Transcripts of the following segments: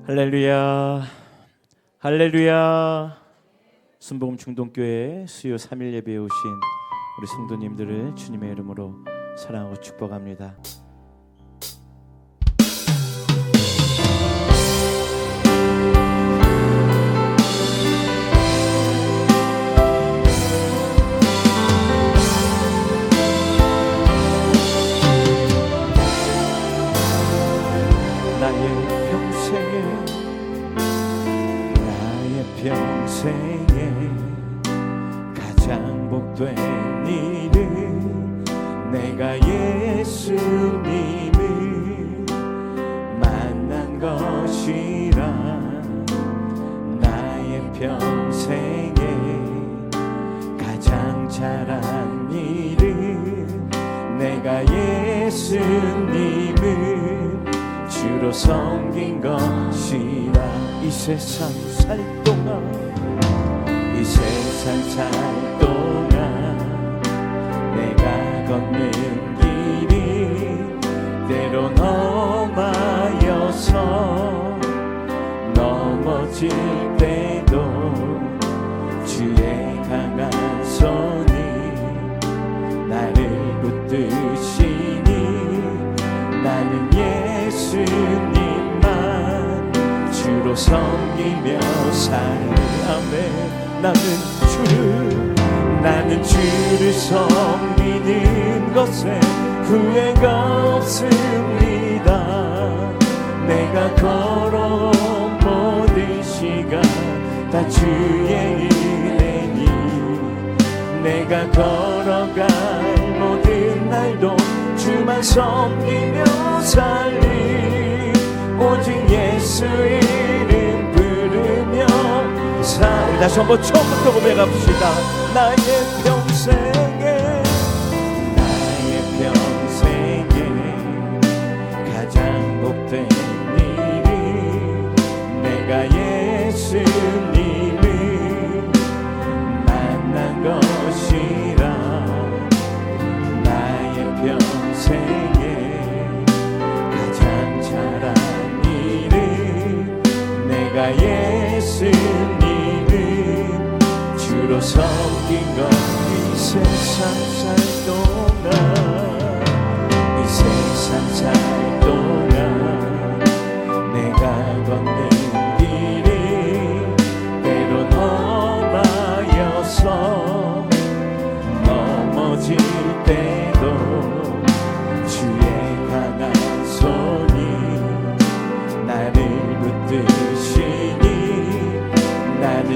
할렐루야, 할렐루야. 순복음 중동교회 수요 3일 예배에 오신 우리 성도님들을 주님의 이름으로 사랑하고 축복합니다. 평생에 가장 복된 일은 내가 예수님을 만난 것이라. 나의 평생에 가장 잘한 일은 내가 예수님을 주로 섬긴 것이라. 이 세상 살 동안, 이 세상 살 동안 내가 걷는 길이 때론 험하여서 넘어질 때도 주의 강한 손이 나를 붙드시니 나는 예수님만 주로 섬기며 살아매. 나는 주를 섬기는 것에 후회가 없습니다. 내가 걸어온 모든 시간 다 주의 은혜니, 내가 걸어갈 모든 날도 주만 섬기며 살리. 오직 예수 이름 부르며 우리 다시 한번 처음부터 고백합시다. 나의 평생에 가장 복된 일이 내가 예수님을 만난 것이라. 나의 평생에 가장 잘한 일은 내가 예수님을 주로 섬긴 것. 이 세상 살 동안, 이 세상 살 동안 내가 걷는 길이 때론 험하여서 넘어질 때도 주의 강한 손이 나를 붙드시니 나는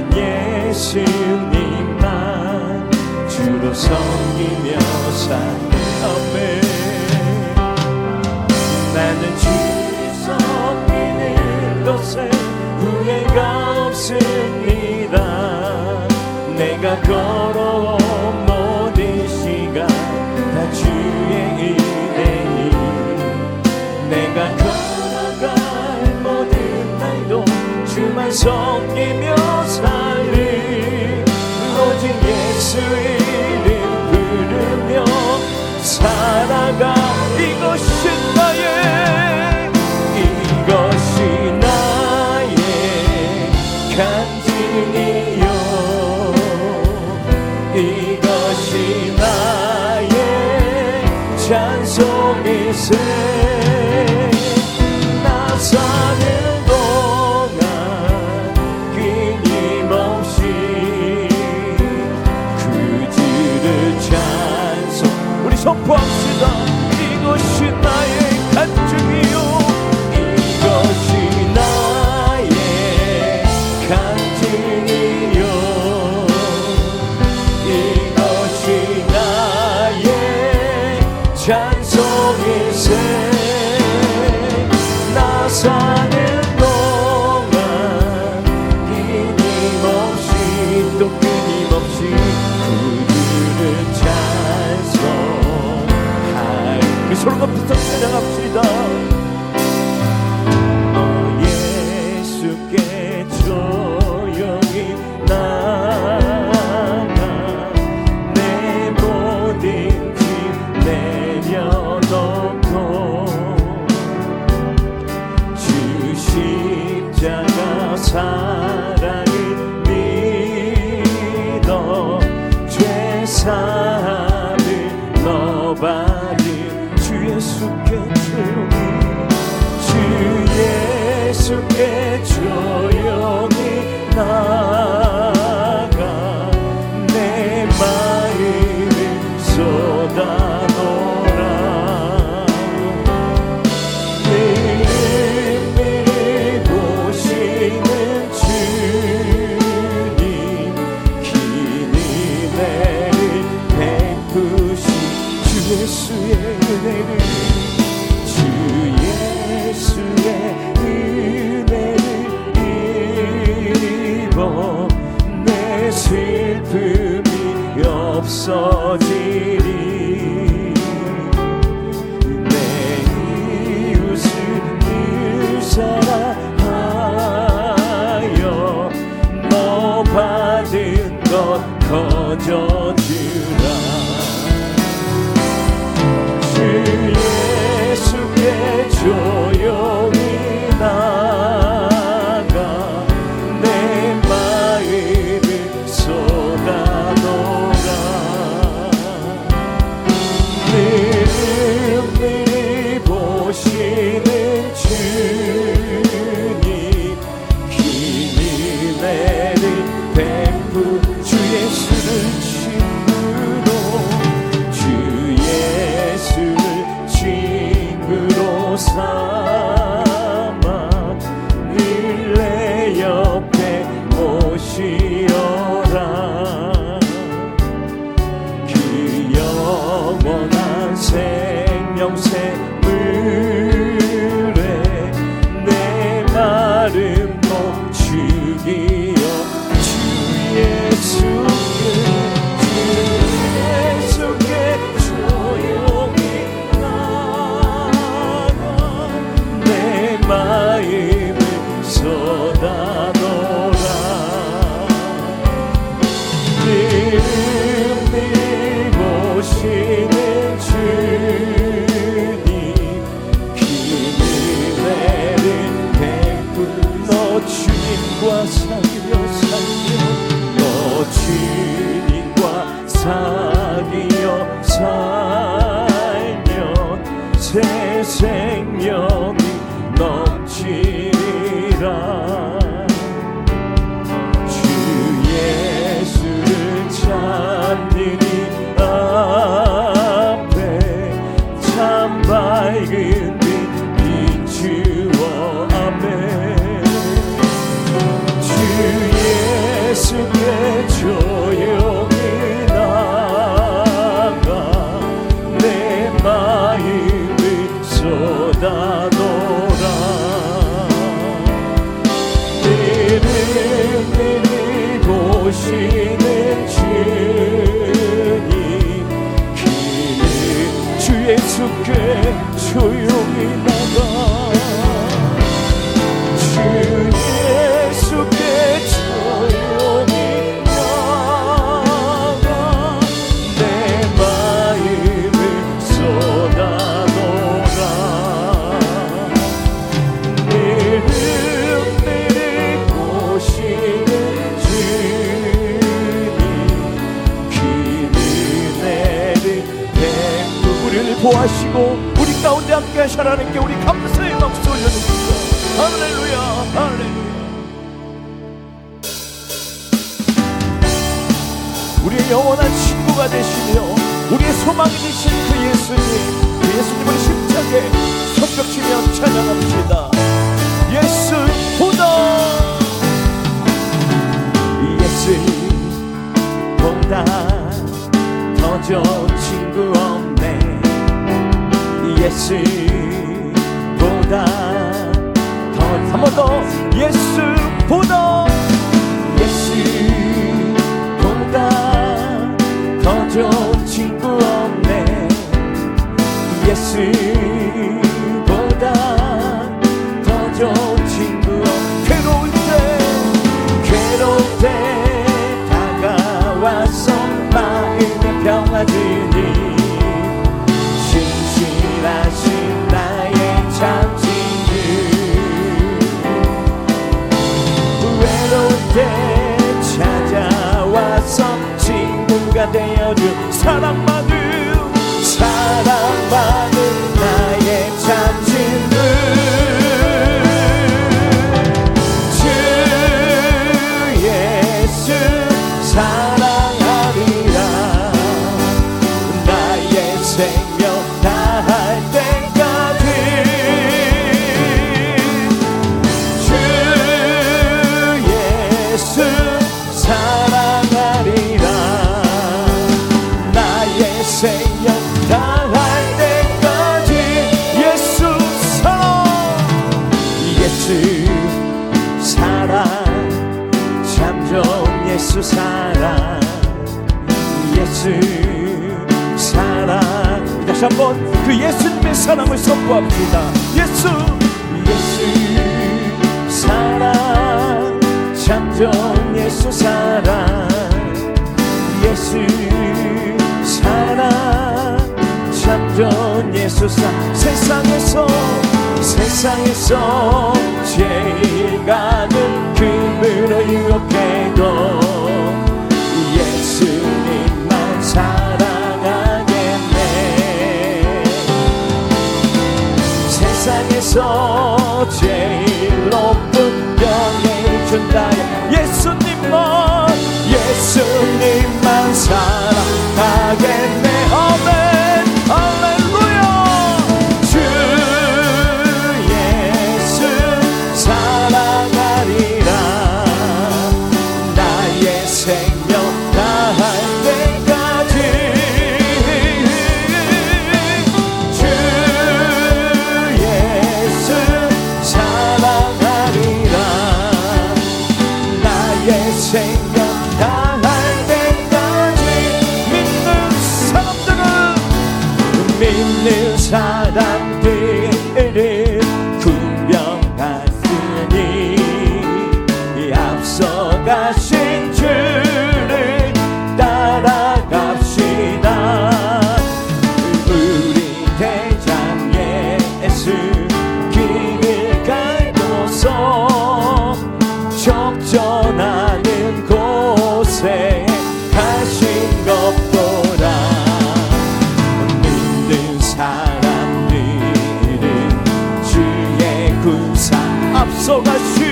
예수님만 주로 섬기며 살아매. 나는 주를 섬기는 것에 후회가 없습니다. 내가 걸어온 모든 시간 다 주의 은혜니, 내가 걸어갈 모든 날도 주만 섬기며 살리. 오직 예수 이름 부르며 살아가. 이것이 나의 간증이요, 이것이 나의 찬송일세. 나 사는 동안 끊임없이 그 주를 찬송. 우리 선포합시다. 이것이 나의 간증이요, 이것이 나의 간증이요, 이것이 나의 찬송일세. 나 사는 동안 끊임없이 또 끊임없이 그 주를 찬송하리. 우리 서로 높이서 찬양합시다. 예수께 조용히 나가 내 모든 짐 내려놓고 주 사랑을 믿어 죄사함을 너 받은 주 예수께 조용히 주 예수께 조용히 나가 내 마음을 쏟아놓으라 능히 보시는 주님 긴 은혜를 베푸신 주 예수의 은혜를 주 예수의 은혜를 입어 내 슬픔이 없어지리 내 이웃을 늘 사랑하여 너 받은 것 거저주라 주 예수께 조용히 나가 내 마음을 쏟아놓으라 능히 보시는 주님 긴 은혜를 베푸 주 예수를 친구로 주 예수를 친구로 삼아 늘 내 옆에 모시어라 그 영원한 생명새 물에 내 마름도 죽이어 주 예수께 조용히 나가 내 마음을 쏟아놓으라 능히 보시는 주님 긴 은혜를 베푼 너 주님과 사귀며 너 주님과 사귀어 살면 새 생명이 넘치리라 주 예수를 찾는 이 앞에 참 밝은 빛 비추어 아멘 주 예수께 조용히 나가 내 마음을 쏟아놓으라 능히 보시는 주님 긴 주 예수께 조용히 나가 주 예수께 조용히 나가 내 마음을 쏟아놓으라 능히 보시는 주님 긴 은혜를 베푸 우리를 보아시고 우리 가운데 함께 하시라는 게 우리 감사의 박수 올려드립니다. 할렐루야 할렐루야 우리의 영원한 친구가 되시며 우리의 소망이 되신 그 예수님을 힘차게 손뼉치며 찬양합시다. 예수보다 예수보다 더 좋은 친구 없네 예수보다 더 한 번 더 예수보다 더 좋은 친구 없네 예수보다 더 좋은 친구 괴로울 때 다가와서 마음에 평화 주니 신실하신 나의 참 친구 우리가 되어준 사랑받은 나의 참 친구 주 예수 사랑하리라 나의 생명 다할 때까지 주 예수 사랑하리라 나의 생명 다할 때까지 예수 사랑 예수 사랑 참 좋은 예수 사랑 예수 사랑 다시 한번 그 예수님의 사랑을 선포합시다. 예수 사랑 참 좋은 예수 사랑 예수 사랑 참 좋은 예수 사랑 세상에서 제일 가는 그분을 유혹해도 예수님만 사랑하겠네 세상에서 제일 높은 영예를 준다 예수님만 사랑하겠네 아멘 할렐루야 주 예수 사랑하리라 나의 생명 다할 때까지 주 예수 사랑하리라 나의 생명 다할 때까지 믿는 사람들은 분명하으니 앞서가신 주를 따라갑시다 우리 대장 예수 길을 갈고서 적전하는 곳에 가신 것보다 믿는 사람들은 주의 군사 앞서가신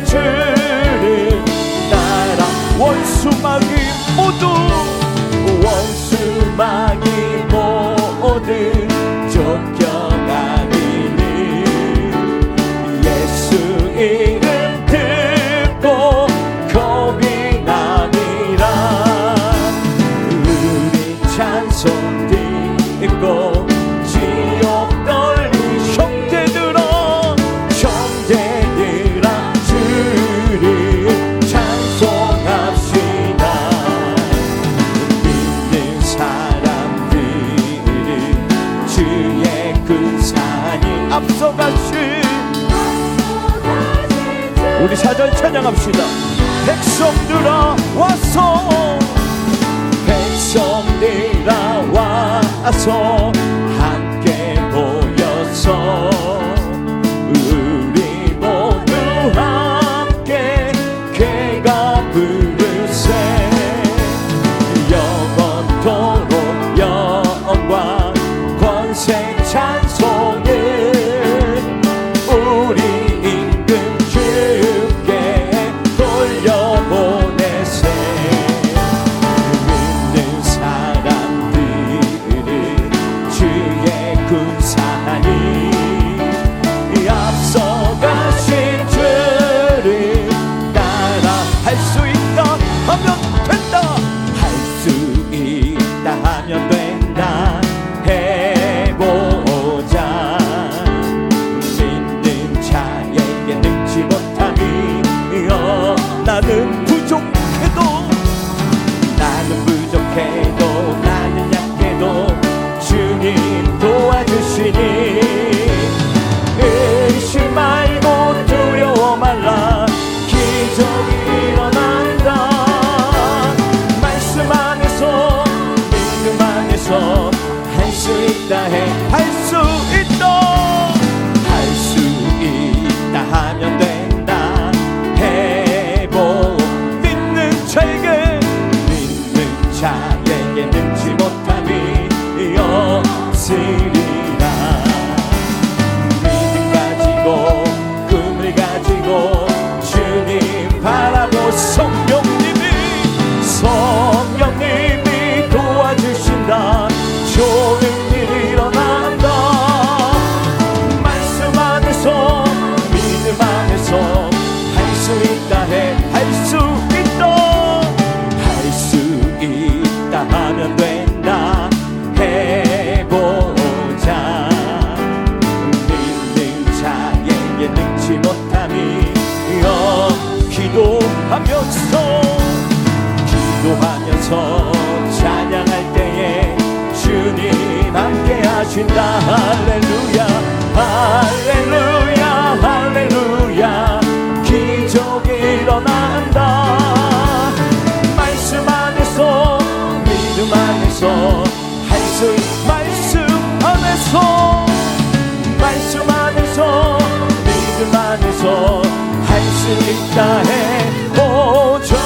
주를 따라 원수마귀 모두 쫓겨가리니 예수 이름 듣고 겁이 나니라 우리 찬송 듣고 지옥 떨린 형제들아 주를 찬송합시다 믿는 사람들은 주의 근사니 앞서가신 우리 사전 찬양합시다. 백성들아 와서 함께 모여서 우리 모두 함께 괴가 부르세 영원토록 영광 권세 찬송을 우리 임금 주께 돌려보내세 믿는 사람들은 하신다. 할렐루야 할렐루야 할렐루야. 기적이 일어난다. 말씀 안에서 믿음 안에서 할 수 있는 말씀 안에서 말씀 안에서 믿음 안에서 할 수 있다 해보자.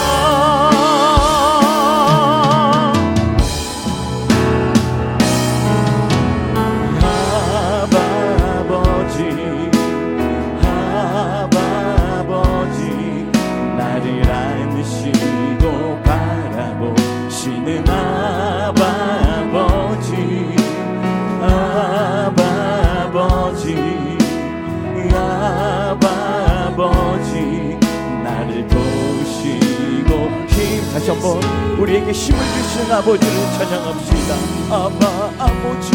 아버지 나를 안으시고 바라보시는 아버지 나를 도우시고 다시 한번 우리에게 힘을 주시는 아버지를 찬양합시다. 아버지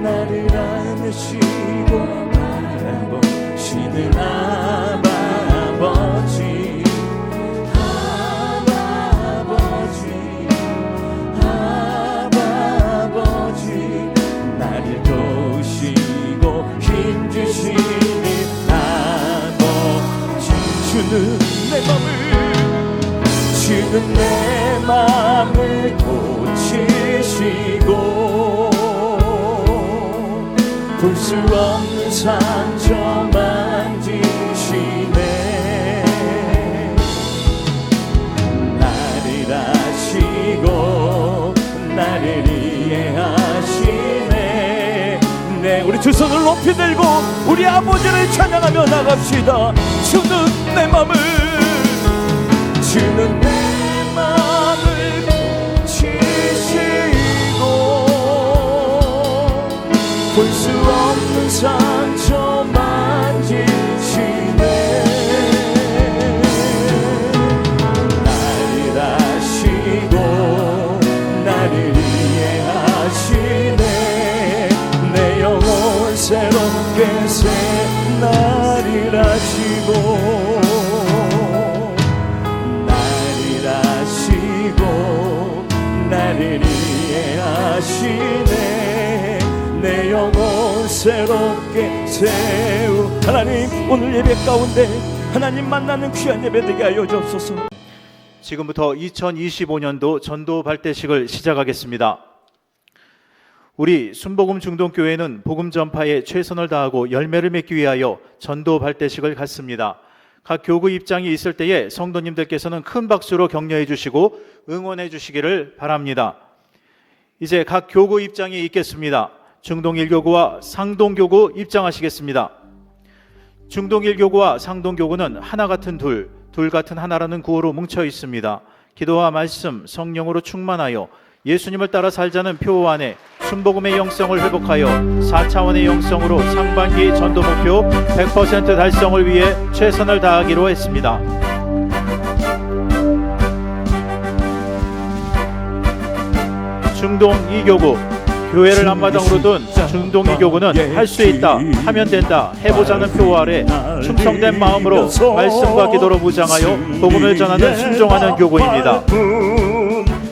나를 안으시고 바라보시는 아버지 나를 도우시고 힘주시는 아버지. 주는 내 맘을 고치시고 볼 수 없는 상처 만지시네. 나를 아시고 나를 이해하시네. 네, 우리 두 손을 높이 들고 우리 아버지를 찬양하며 나갑시다. 주는 내 맘을 볼 수 없는 상처 만지시네. 나를 아시고 나를 이해하시네. 내 영혼 새롭게 새 나를 아시고 나를 이해하시네. 내 영혼 새롭게 세우. 하나님, 오늘 예배 가운데 하나님 만나는 귀한 예배 되게 하여 주옵소서. 지금부터 2025년도 전도 발대식을 시작하겠습니다. 우리 순복음 중동교회는 복음 전파에 최선을 다하고 열매를 맺기 위하여 전도 발대식을 갖습니다. 각 교구 입장이 있을 때에 성도님들께서는 큰 박수로 격려해 주시고 응원해 주시기를 바랍니다. 이제 각 교구 입장이 있겠습니다. 중동 1교구와 상동 교구 입장하시겠습니다. 중동 1교구와 상동 교구는 하나 같은 둘 같은 하나라는 구호로 뭉쳐 있습니다. 기도와 말씀, 성령으로 충만하여 예수님을 따라 살자는 표 안에 순복음의 영성을 회복하여 4차원의 영성으로 상반기 전도 목표 100% 달성을 위해 최선을 다하기로 했습니다. 중동 2교구, 교회를 앞마당으로 둔 중동 2교구는 할 수 있다, 하면 된다, 해보자는 표 아래 충성된 마음으로 말씀과 기도로 무장하여 복음을 전하는 순종하는 교구입니다.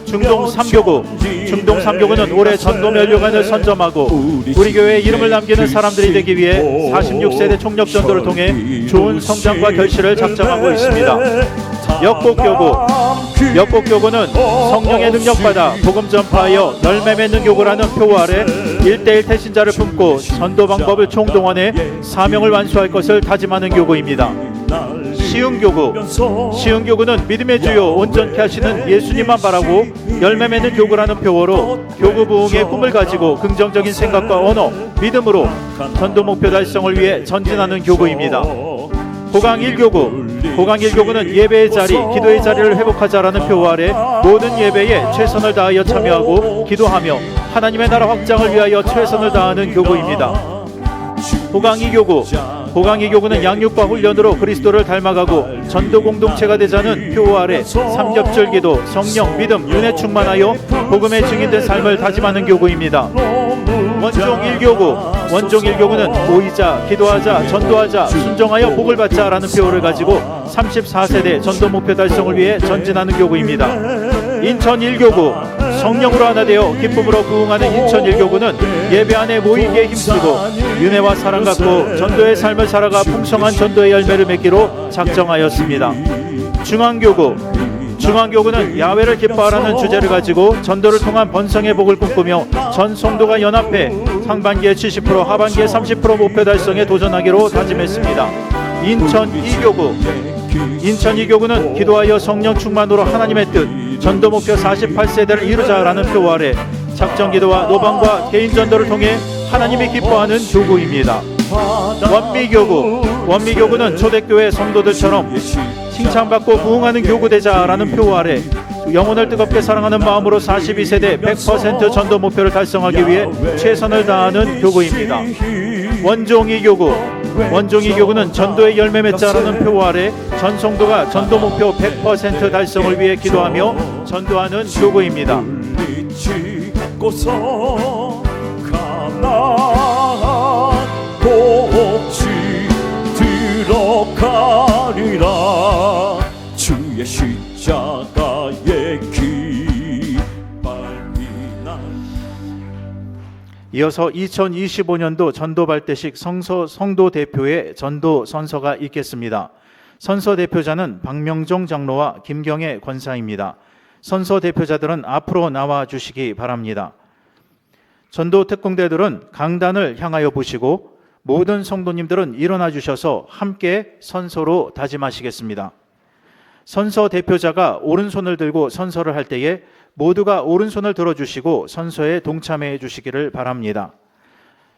중동 3교구는 올해 전도 면류관을 선점하고 우리 교회의 이름을 남기는 사람들이 되기 위해 46세대 총력 전도를 통해 좋은 성장과 결실을 작정하고 있습니다. 역곡교구는 성령의 능력받아 복음 전파하여 열매 맺는 교구라는 표 아래 1:1 태신자를 품고 전도 방법을 총동원해 사명을 완수할 것을 다짐하는 교구입니다. 시흥교구는 믿음의 주요 온전케 하시는 예수님만 바라고 열매 맺는 교구라는 표어로 교구 부흥의 꿈을 가지고 긍정적인 생각과 언어, 믿음으로 전도 목표 달성을 위해 전진하는 교구입니다. 고강 1교구는 예배의 자리, 기도의 자리를 회복하자라는 표어 아래 모든 예배에 최선을 다하여 참여하고 기도하며 하나님의 나라 확장을 위하여 최선을 다하는 교구입니다. 고강 2교구는 양육과 훈련으로 그리스도를 닮아가고 전도 공동체가 되자는 표어 아래 삼겹줄 기도, 성령, 믿음, 은혜 충만하여 복음의 증인된 삶을 다짐하는 교구입니다. 원종 1교구. 원종 1교구는 모이자, 기도하자, 전도하자, 순종하여 복을 받자라는 표어를 가지고 34세대 전도 목표 달성을 위해 전진하는 교구입니다. 인천 1교구. 성령으로 하나 되어 기쁨으로 부흥하는 인천 1교구는 예배 안에 모이기에 힘쓰고 윤회와 사랑 갖고 전도의 삶을 살아가 풍성한 전도의 열매를 맺기로 작정하였습니다. 중앙교구는 야훼를 기뻐하라는 주제를 가지고 전도를 통한 번성의 복을 꿈꾸며 전 성도가 연합해 상반기에 70%, 하반기에 30% 목표 달성에 도전하기로 다짐했습니다. 인천 2교구는 기도하여 성령 충만으로 하나님의 뜻, 전도 목표 48세대를 이루자라는 표어 아래 작정기도와 노방과 개인 전도를 통해 하나님이 기뻐하는 교구입니다. 원미교구는 초대교회 성도들처럼 칭찬받고 부흥하는 교구되자라는 표어 아래 영혼을 뜨겁게 사랑하는 마음으로 42세대 100% 전도 목표를 달성하기 위해 최선을 다하는 교구입니다. 원종이교구는 전도의 열매 맺자라는 표어 아래 전 성도가 전도 목표 100% 달성을 위해 기도하며 전도하는 교구입니다. 들어가리라 주의 십자가의 기빨리나. 이어서 2025년도 전도 발대식 성도 대표의 전도 선서가 있겠습니다. 선서 대표자는 박명종 장로와 김경애 권사입니다. 선서 대표자들은 앞으로 나와 주시기 바랍니다. 전도 특공대들은 강단을 향하여 보시고 모든 성도님들은 일어나 주셔서 함께 선서로 다짐하시겠습니다. 선서 대표자가 오른손을 들고 선서를 할 때에 모두가 오른손을 들어주시고 선서에 동참해 주시기를 바랍니다.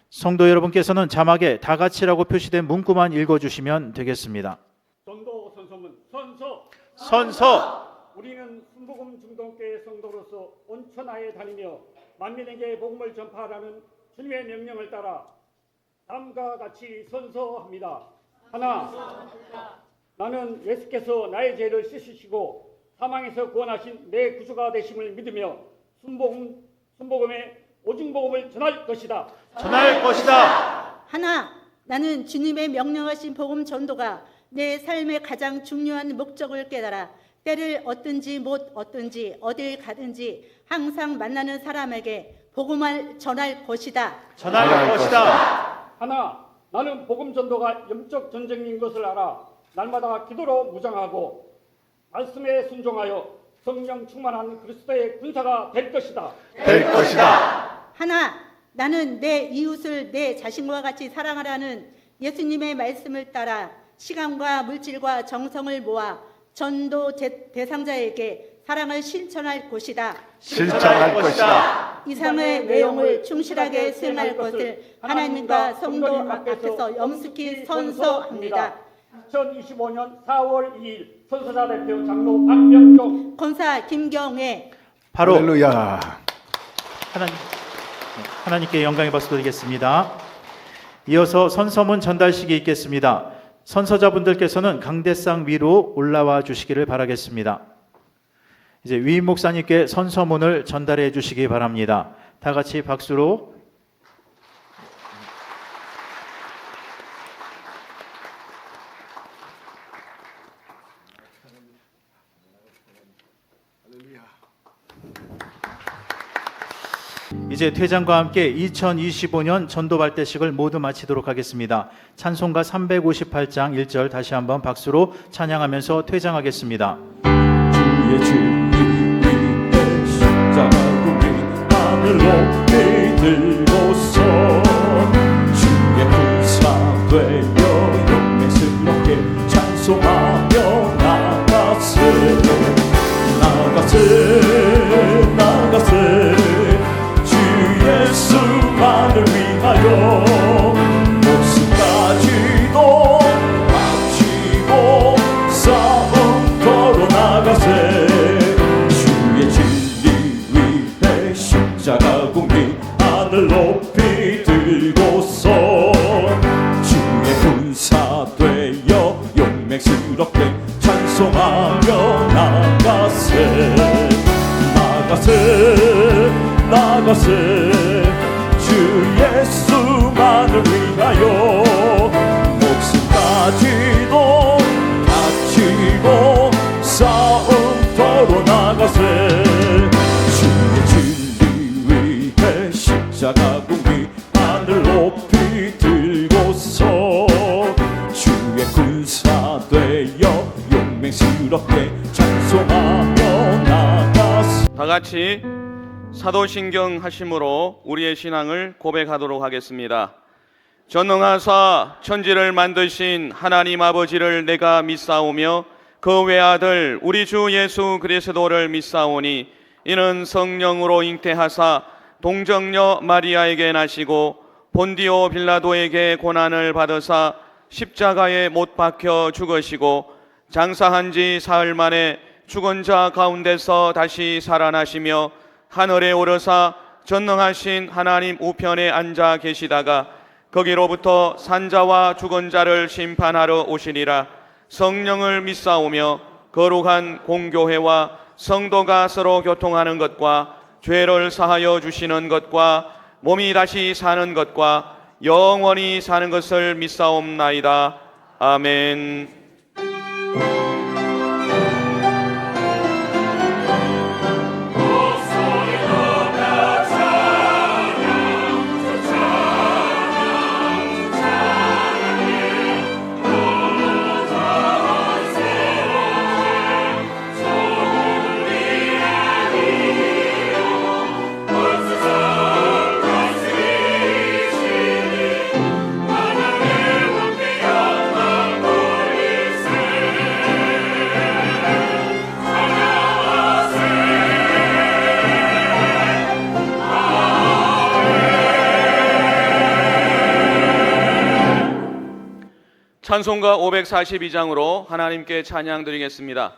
성도 여러분께서는 자막에 다 같이라고 표시된 문구만 읽어주시면 되겠습니다. 전도 선서문 선서. 우리는 순복음 중동교회 성도로서 온천하에 다니며 만민에게 복음을 전파하라는 주님의 명령을 따라 다음과 같이 선서합니다. 하나, 나는 예수께서 나의 죄를 씻으시고 사망에서 구원하신 내 구주가 되심을 믿으며 순복음의 오중복음을 전할 것이다. 하나, 나는 주님의 명령하신 복음 전도가 내 삶의 가장 중요한 목적을 깨달아 때를 얻든지 못 얻든지 어딜 가든지 항상 만나는 사람에게 복음을 전할 것이다. 하나, 나는 복음 전도가 영적 전쟁인 것을 알아 날마다 기도로 무장하고 말씀에 순종하여 성령 충만한 그리스도의 군사가 될 것이다. 하나, 나는 내 이웃을 내 자신과 같이 사랑하라는 예수님의 말씀을 따라 시간과 물질과 정성을 모아 전도 대상자에게 사랑을 실천할 것이다. 이상의 내용을 충실하게 수행할 것을 하나님과 성도 앞에서 염숙히 선서합니다. 2025년 4월 2일 선서자 대표 장로 박명종 권사 김경애. 바로 할렐루야. 하나님께 영광의 박수 드리겠습니다. 이어서 선서문 전달식이 있겠습니다. 선서자분들께서는 강대상 위로 올라와 주시기를 바라겠습니다. 이제 위임 목사님께 선서문을 전달해 주시기 바랍니다. 다 같이 박수로. 이제 퇴장과 함께 2025년 전도 발대식을 모두 마치도록 하겠습니다. 찬송가 358장 1절 다시 한번 박수로 찬양하면서 퇴장하겠습니다. 주의 진리 위에 십자가를 하늘 높이 들고서 주의 군사 되어 영맹스럽게 찬송하며 나가세 예수만을 위하여 목숨까지도 바치고 싸움 걸어나가세 주의 진리 위에 십자가 국리 하늘 높이 들고서 주의 군사 되어 용맹스럽게 찬송하며 나가세 주의 나를 위하여 목숨까지도 바치고 싸움터로 나가세. 주의 진리 위해 십자가 공기 하늘 높이 들고서 주의 군사 되어 용맹스럽게 찬송하며 나가세. 다 같이 사도신경 하심으로 우리의 신앙을 고백하도록 하겠습니다. 전능하사 천지를 만드신 하나님 아버지를 내가 믿사오며 그 외아들 우리 주 예수 그리스도를 믿사오니 이는 성령으로 잉태하사 동정녀 마리아에게 나시고 본디오 빌라도에게 고난을 받으사 십자가에 못 박혀 죽으시고 장사한 지 사흘 만에 죽은 자 가운데서 다시 살아나시며 하늘에 오르사 전능하신 하나님 우편에 앉아 계시다가 거기로부터 산자와 죽은 자를 심판하러 오시리라. 성령을 믿사오며 거룩한 공교회와 성도가 서로 교통하는 것과 죄를 사하여 주시는 것과 몸이 다시 사는 것과 영원히 사는 것을 믿사옵나이다. 아멘. 찬송가 542장으로 하나님께 찬양 드리겠습니다.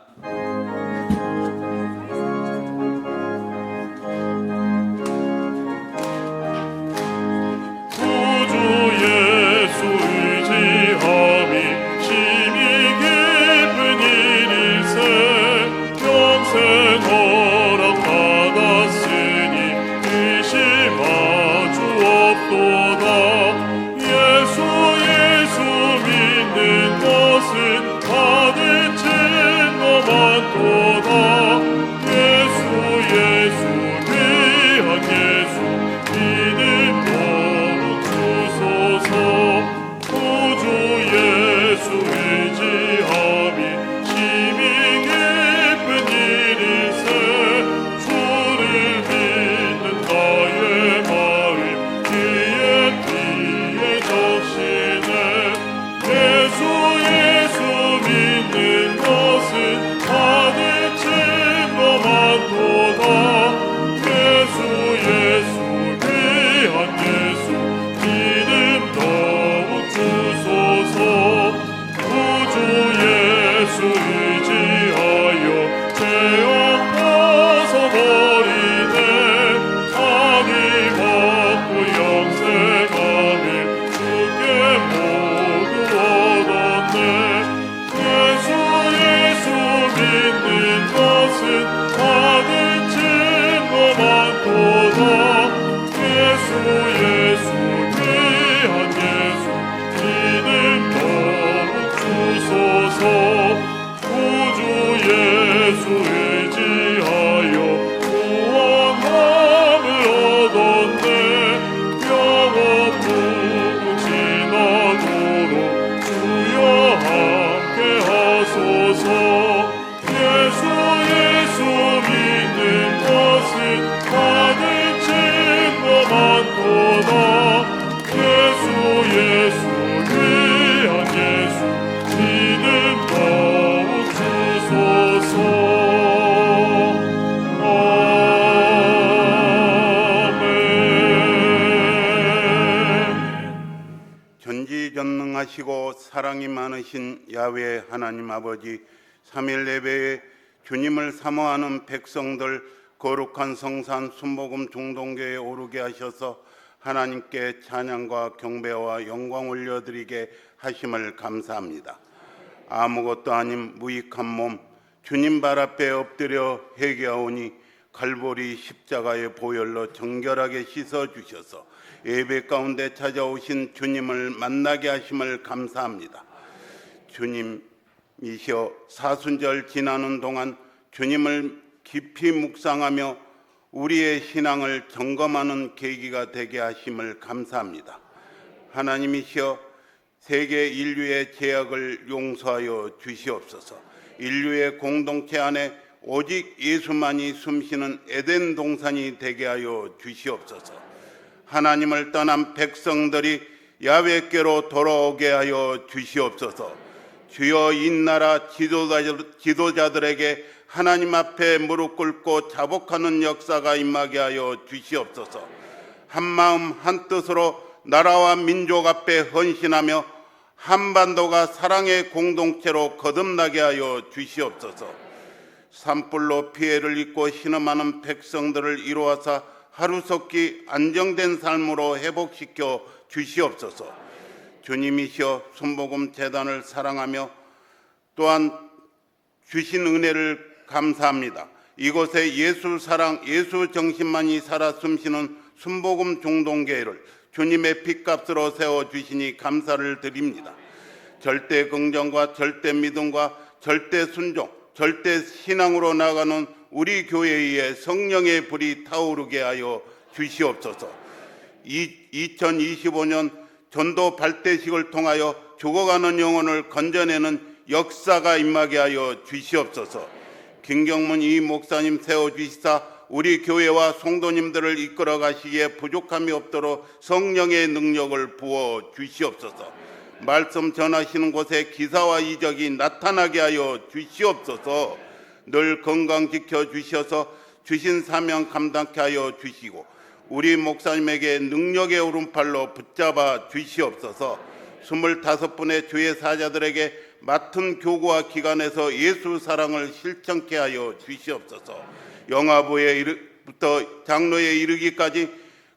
구주 예수 의지함이 심히 깊은 일일세. 평생 허락받았으니 의심하 주옵도다. 예수 믿는 것은 다들 증거만도다. 예수 귀한 예수 믿음 너무 주소서. 구주 예수 의지함이 심히 깊은 일일세. 주를 믿는 나의 마음 귀에 적시네. 예수 믿는 것은 다들 증거만도다. 예수 귀한 예수 믿음 너무 주소서. 구주 예수 의지하여 죄악 벗어버리네. 자기 받고 영생하며 주께 모두 얻었네. 예수 믿는 것은 다들 증거만도다. 예수 귀한 예수 믿음 너무 주소서. 구주 예수 의지하여 구원함을 얻었네. 영원 지나도록 주여 함께 하소서. 예수 믿는 것은 다들 증거만도다. 예수 귀한 예수 믿음 너무 주소서. 전지전능하시고 사랑이 많으신 야훼 하나님 아버지, 3일 예배에 주님을 사모하는 백성들 거룩한 성산 순복음 중동교회에 오르게 하셔서 하나님께 찬양과 경배와 영광 올려드리게 하심을 감사합니다. 아무것도 아닌 무익한 몸 주님 발 앞에 엎드려 회개하오니 갈보리 십자가의 보혈로 정결하게 씻어 주셔서 예배 가운데 찾아오신 주님을 만나게 하심을 감사합니다. 주님이시여 사순절 지나는 동안 주님을 깊이 묵상하며 우리의 신앙을 점검하는 계기가 되게 하심을 감사합니다. 하나님이시여 세계 인류의 죄악을 용서하여 주시옵소서. 인류의 공동체 안에 오직 예수만이 숨쉬는 에덴 동산이 되게 하여 주시옵소서. 하나님을 떠난 백성들이 야훼께로 돌아오게 하여 주시옵소서. 주여 이 나라 지도자들에게 하나님 앞에 무릎 꿇고 자복하는 역사가 임하게 하여 주시옵소서. 한마음 한뜻으로 나라와 민족 앞에 헌신하며 한반도가 사랑의 공동체로 거듭나게 하여 주시옵소서. 산불로 피해를 입고 신음하는 백성들을 이루어서 하루속히 안정된 삶으로 회복시켜 주시옵소서. 주님이시여 순복음 재단을 사랑하며 또한 주신 은혜를 감사합니다. 이곳에 예수 사랑, 예수 정신만이 살아 숨쉬는 순복음 중동교회를 주님의 피값으로 세워주시니 감사를 드립니다. 절대 긍정과 절대 믿음과 절대 순종, 절대 신앙으로 나가는 우리 교회에 성령의 불이 타오르게 하여 주시옵소서. 2025년 전도 발대식을 통하여 죽어가는 영혼을 건져내는 역사가 임하게 하여 주시옵소서. 김경문 이 목사님 세워주시사 우리 교회와 성도님들을 이끌어 가시기에 부족함이 없도록 성령의 능력을 부어 주시옵소서. 말씀 전하시는 곳에 기사와 이적이 나타나게 하여 주시옵소서. 늘 건강 지켜 주셔서 주신 사명 감당케 하여 주시고 우리 목사님에게 능력의 오른팔로 붙잡아 주시옵소서. 25분의 주의 사자들에게 맡은 교구와 기관에서 예수 사랑을 실천케 하여 주시옵소서. 영화부에부터 장로에 이르기까지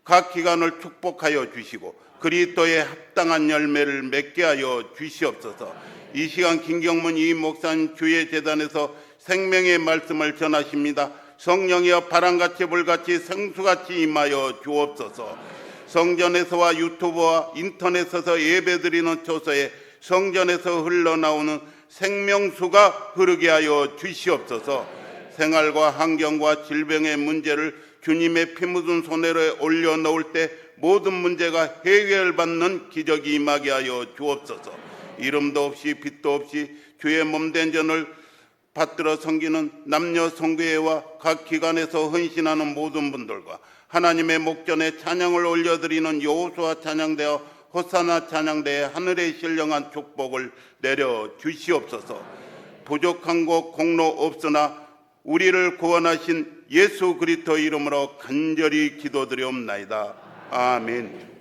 각 기관을 축복하여 주시고 그리스도의 합당한 열매를 맺게 하여 주시옵소서. 이 시간 김경문 이 목사님 주의 재단에서 생명의 말씀을 전하십니다. 성령이여 바람같이 불같이 생수같이 임하여 주옵소서. 성전에서와 유튜브와 인터넷에서 예배드리는 초소에 성전에서 흘러나오는 생명수가 흐르게 하여 주시옵소서. 생활과 환경과 질병의 문제를 주님의 피 묻은 손에 올려놓을 때 모든 문제가 해결받는 기적이 임하게 하여 주옵소서. 이름도 없이 빛도 없이 주의 몸된 전을 받들어 섬기는 남녀 성교회와 각 기관에서 헌신하는 모든 분들과 하나님의 목전에 찬양을 올려드리는 여호수아 찬양대와 호사나 찬양대에 하늘의 신령한 축복을 내려 주시옵소서. 부족한 곳 공로 없으나 우리를 구원하신 예수 그리스도 이름으로 간절히 기도드리옵나이다. 아멘.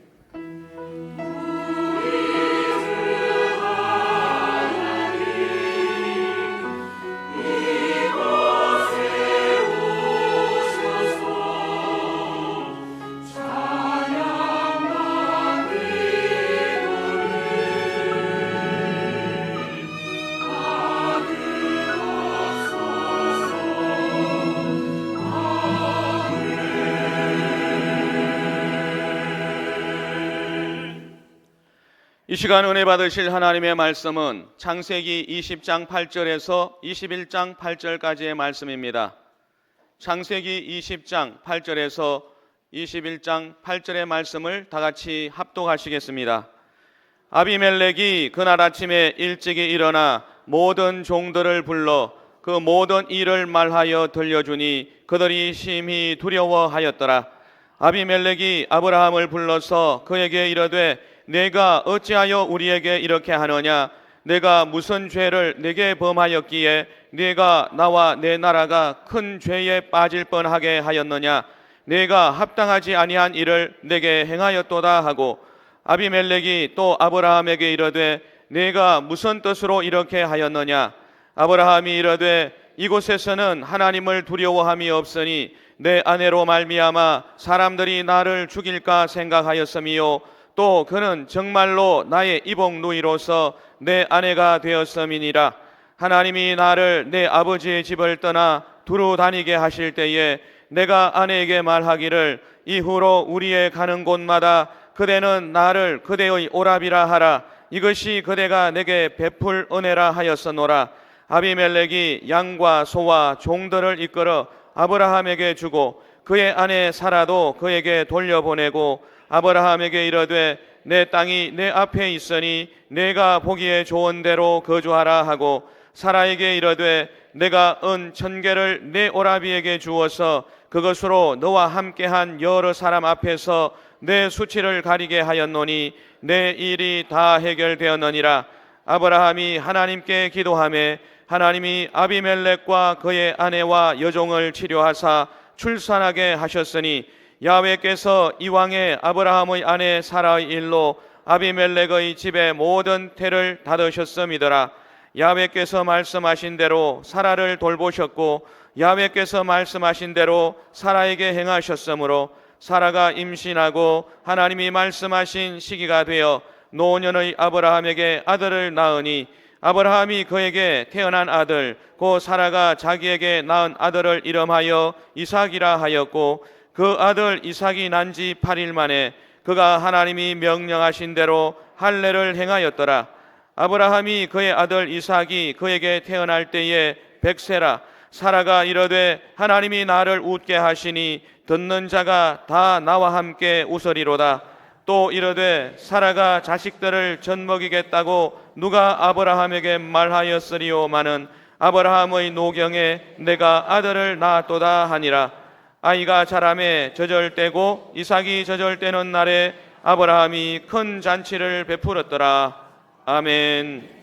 이 시간 은혜 받으실 하나님의 말씀은 창세기 20장 8절에서 21장 8절까지의 말씀입니다. 창세기 20장 8절에서 21장 8절의 말씀을 다 같이 합독하시겠습니다. 아비멜렉이 그날 아침에 일찍이 일어나 모든 종들을 불러 그 모든 일을 말하여 들려주니 그들이 심히 두려워하였더라. 아비멜렉이 아브라함을 불러서 그에게 이르되 내가 어찌하여 우리에게 이렇게 하느냐? 내가 무슨 죄를 내게 범하였기에 내가 나와 내 나라가 큰 죄에 빠질 뻔하게 하였느냐? 내가 합당하지 아니한 일을 내게 행하였도다 하고 아비멜렉이 또 아브라함에게 이르되 내가 무슨 뜻으로 이렇게 하였느냐? 아브라함이 이르되 이곳에서는 하나님을 두려워함이 없으니 내 아내로 말미암아 사람들이 나를 죽일까 생각하였음이요 또 그는 정말로 나의 이복 누이로서 내 아내가 되었음이니라. 하나님이 나를 내 아버지의 집을 떠나 두루 다니게 하실 때에 내가 아내에게 말하기를 이후로 우리의 가는 곳마다 그대는 나를 그대의 오라비라 하라. 이것이 그대가 내게 베풀 은혜라 하였으노라. 아비멜렉이 양과 소와 종들을 이끌어 아브라함에게 주고 그의 아내 사라도 그에게 돌려보내고 아브라함에게 이르되 내 땅이 내 앞에 있으니 내가 보기에 좋은 대로 거주하라 하고 사라에게 이르되 내가 은 1000개를 내 오라비에게 주어서 그것으로 너와 함께한 여러 사람 앞에서 내 수치를 가리게 하였노니 내 일이 다 해결되었느니라. 아브라함이 하나님께 기도하매 하나님이 아비멜렉과 그의 아내와 여종을 치료하사 출산하게 하셨으니 야훼께서 이왕에 아브라함의 아내 사라의 일로 아비멜렉의 집에 모든 태를 닫으셨음이더라. 야훼께서 말씀하신 대로 사라를 돌보셨고 야훼께서 말씀하신 대로 사라에게 행하셨으므로 사라가 임신하고 하나님이 말씀하신 시기가 되어 노년의 아브라함에게 아들을 낳으니 아브라함이 그에게 태어난 아들 곧 사라가 자기에게 낳은 아들을 이름하여 이삭이라 하였고 그 아들 이삭이 난 지 8일 만에 그가 하나님이 명령하신 대로 할례를 행하였더라. 아브라함이 그의 아들 이삭이 그에게 태어날 때에 100세라. 사라가 이르되 하나님이 나를 웃게 하시니 듣는 자가 다 나와 함께 웃으리로다. 또 이르되 사라가 자식들을 젖먹이겠다고 누가 아브라함에게 말하였으리오마는 아브라함의 노경에 내가 아들을 낳았도다 하니라. 아이가 자라매 저절되고 이삭이 저절되는 날에 아브라함이 큰 잔치를 베풀었더라. 아멘.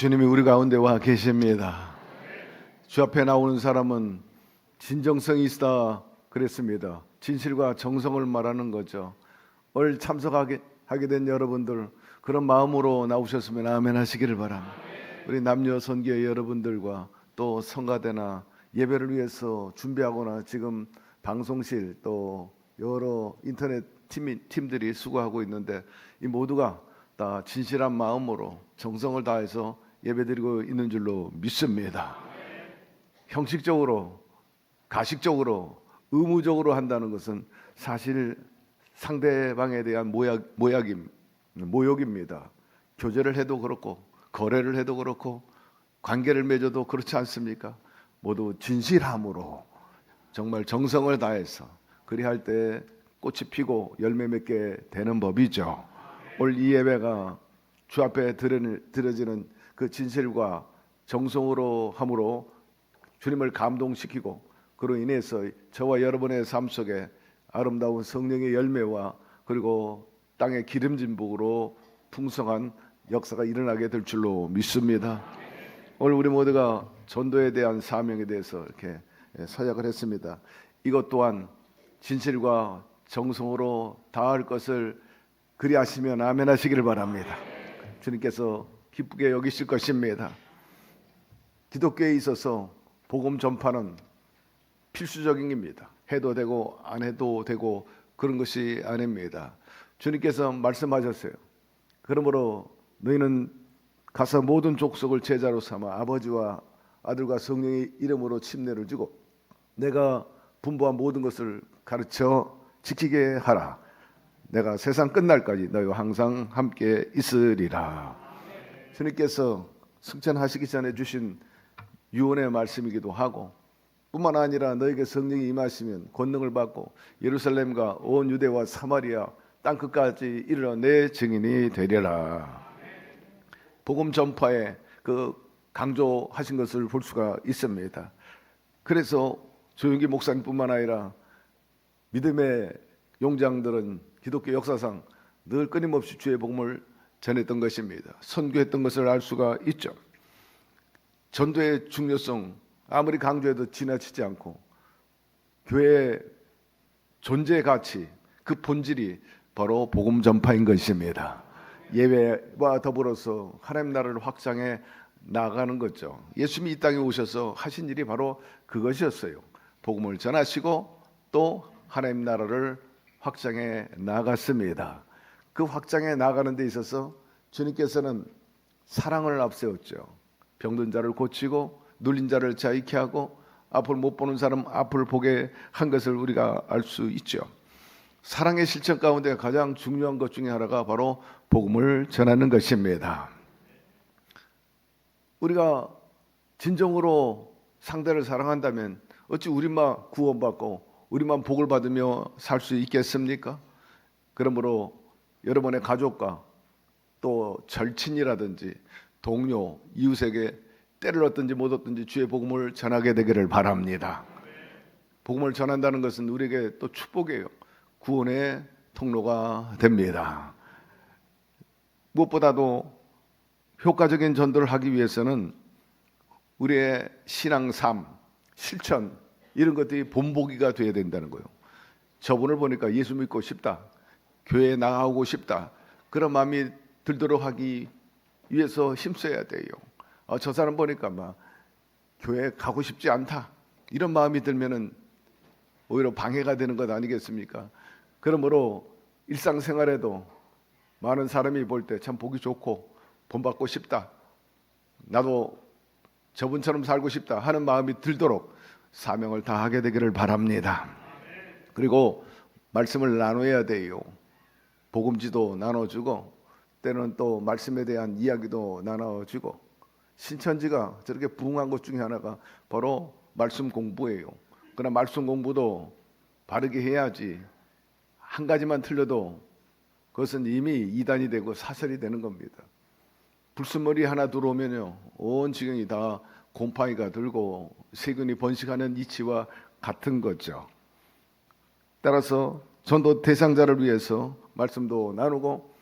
주님이 우리 가운데 와 계십니다. 주 앞에 나오는 사람은 진정성이 있다 그랬습니다. 진실과 정성을 말하는 거죠. 오늘 참석하게 된 여러분들 그런 마음으로 나오셨으면 아멘 하시기를 바랍니다. 우리 남녀 선교회 여러분들과 또 성가대나 예배를 위해서 준비하거나 지금 방송실 또 여러 인터넷 팀들이 수고하고 있는데 이 모두가 다 진실한 마음으로 정성을 다해서 예배드리고 있는 줄로 믿습니다. 형식적으로 가식적으로 의무적으로 한다는 것은 사실 상대방에 대한 모욕입니다. 교제를 해도 그렇고 거래를 해도 그렇고 관계를 맺어도 그렇지 않습니까? 모두 진실함으로 정말 정성을 다해서 그리할 때 꽃이 피고 열매 맺게 되는 법이죠. 오늘 이 예배가 주 앞에 드려지는 그 진실과 정성으로 함으로 주님을 감동시키고 그로 인해서 저와 여러분의 삶 속에 아름다운 성령의 열매와 그리고 땅의 기름진 복으로 풍성한 역사가 일어나게 될 줄로 믿습니다. 오늘 우리 모두가 전도에 대한 사명에 대해서 이렇게 서약을 했습니다. 이것 또한 진실과 정성으로 다할 것을 그리하시면 아멘 하시기를 바랍니다. 주님께서 기쁘게 여기실 것입니다. 기독교에 있어서 복음 전파는 필수적인 겁니다. 해도 되고 안 해도 되고 그런 것이 아닙니다. 주님께서 말씀하셨어요. 그러므로 너희는 가서 모든 족속을 제자로 삼아 아버지와 아들과 성령의 이름으로 침례를 주고 내가 분부한 모든 것을 가르쳐 지키게 하라. 내가 세상 끝날까지 너희와 항상 함께 있으리라. 주님께서 승천하시기 전에 주신 유언의 말씀이기도 하고 뿐만 아니라 너에게 성령이 임하시면 권능을 받고 예루살렘과 온 유대와 사마리아 땅끝까지 이르러 내 증인이 되리라. 복음 전파에 그 강조하신 것을 볼 수가 있습니다. 그래서 조용기 목사님뿐만 아니라 믿음의 용장들은 기독교 역사상 늘 끊임없이 주의 복음을 전했던 것입니다. 선교했던 것을 알 수가 있죠. 전도의 중요성 아무리 강조해도 지나치지 않고 교회의 존재 가치 그 본질이 바로 복음 전파인 것입니다. 예배와 더불어서 하나님 나라를 확장해 나가는 거죠. 예수님이 이 땅에 오셔서 하신 일이 바로 그것이었어요. 복음을 전하시고 또 하나님 나라를 확장해 나갔습니다. 그 확장해 나가는 데 있어서 주님께서는 사랑을 앞세웠죠. 병든 자를 고치고 눌린 자를 자유케 하고 앞을 못 보는 사람 앞을 보게 한 것을 우리가 알 수 있죠. 사랑의 실천 가운데 가장 중요한 것 중에 하나가 바로 복음을 전하는 것입니다. 우리가 진정으로 상대를 사랑한다면 어찌 우리만 구원받고 우리만 복을 받으며 살 수 있겠습니까? 그러므로 여러분의 가족과 또 절친이라든지 동료, 이웃에게 때를 얻든지 못 얻든지 주의 복음을 전하게 되기를 바랍니다. 복음을 전한다는 것은 우리에게 또 축복이에요. 구원의 통로가 됩니다. 무엇보다도 효과적인 전도를 하기 위해서는 우리의 신앙 삶, 실천 이런 것들이 본보기가 돼야 된다는 거예요. 저분을 보니까 예수 믿고 싶다. 교회에 나가고 싶다. 그런 마음이 들도록 하기 위해서 힘써야 돼요. 저 사람 보니까 막 교회에 가고 싶지 않다. 이런 마음이 들면은 오히려 방해가 되는 것 아니겠습니까? 그러므로 일상생활에도 많은 사람이 볼 때 참 보기 좋고 본받고 싶다. 나도 저분처럼 살고 싶다 하는 마음이 들도록 사명을 다하게 되기를 바랍니다. 그리고 말씀을 나눠야 돼요. 복음지도 나눠주고 때는 또 말씀에 대한 이야기도 나눠주고 신천지가 저렇게 부흥한 것 중에 하나가 바로 말씀 공부예요. 그러나 말씀 공부도 바르게 해야지 한 가지만 틀려도 그것은 이미 이단이 되고 사설이 되는 겁니다. 불순머리 하나 들어오면요 온 지경이 다 곰팡이가 들고 세균이 번식하는 이치와 같은 거죠. 따라서 전도 대상자를 위해서 말씀도 나누고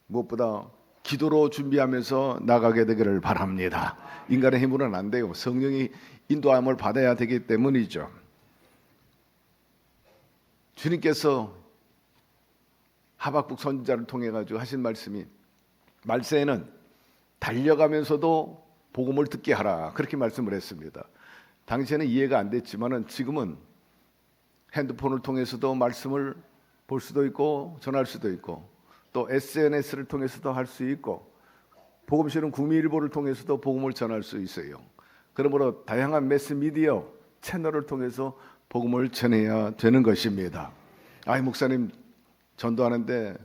무엇보다 기도로 준비하면서 나가게 되기를 바랍니다. 인간의 힘으로는 안 돼요. 성령이 인도함을 받아야 되기 때문이죠. 주님께서 하박국 선지자를 통해 가지고 하신 말씀이 말세에는 달려가면서도 복음을 듣게 하라, 그렇게 말씀을 했습니다. 당시에는 이해가 안 됐지만은 지금은 핸드폰을 통해서도 말씀을 볼 수도 있고 전할 수도 있고 또 SNS를 통해서도 할 수 있고 복음실은 국민일보를 통해서도 복음을 전할 수 있어요. 그러므로 다양한 매스미디어 채널을 통해서 복음을 전해야 되는 것입니다. 아이 목사님 전도하는데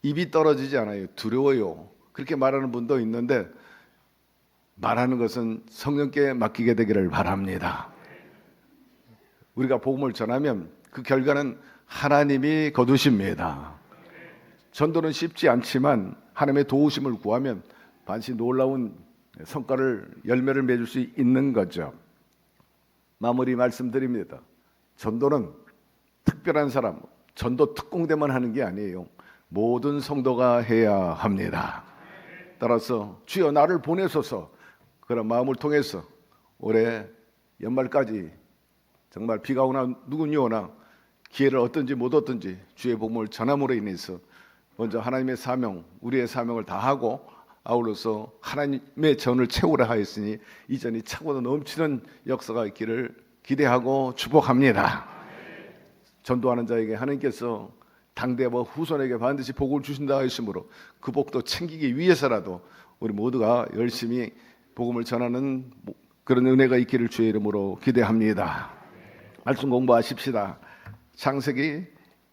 입이 떨어지지 않아요. 두려워요. 그렇게 말하는 분도 있는데 말하는 것은 성령께 맡기게 되기를 바랍니다. 우리가 복음을 전하면 그 결과는 하나님이 거두십니다. 전도는 쉽지 않지만 하나님의 도우심을 구하면 반드시 놀라운 성과를 열매를 맺을 수 있는 거죠. 마무리 말씀드립니다. 전도는 특별한 사람, 전도 특공대만 하는 게 아니에요. 모든 성도가 해야 합니다. 따라서 주여 나를 보내소서, 그런 마음을 통해서 올해 연말까지 정말 비가 오나 누군이 오나 기회를 얻든지 못 얻든지 주의 복음을 전함으로 인해서 먼저 하나님의 사명, 우리의 사명을 다하고 아울러서 하나님의 전을 채우라 하였으니 이 전이 차고도 넘치는 역사가 있기를 기대하고 축복합니다. 전도하는 자에게 하나님께서 당대와 후손에게 반드시 복을 주신다 하였으므로 그 복도 챙기기 위해서라도 우리 모두가 열심히 복음을 전하는 그런 은혜가 있기를 주의 이름으로 기대합니다. 말씀 공부하십시다. 창세기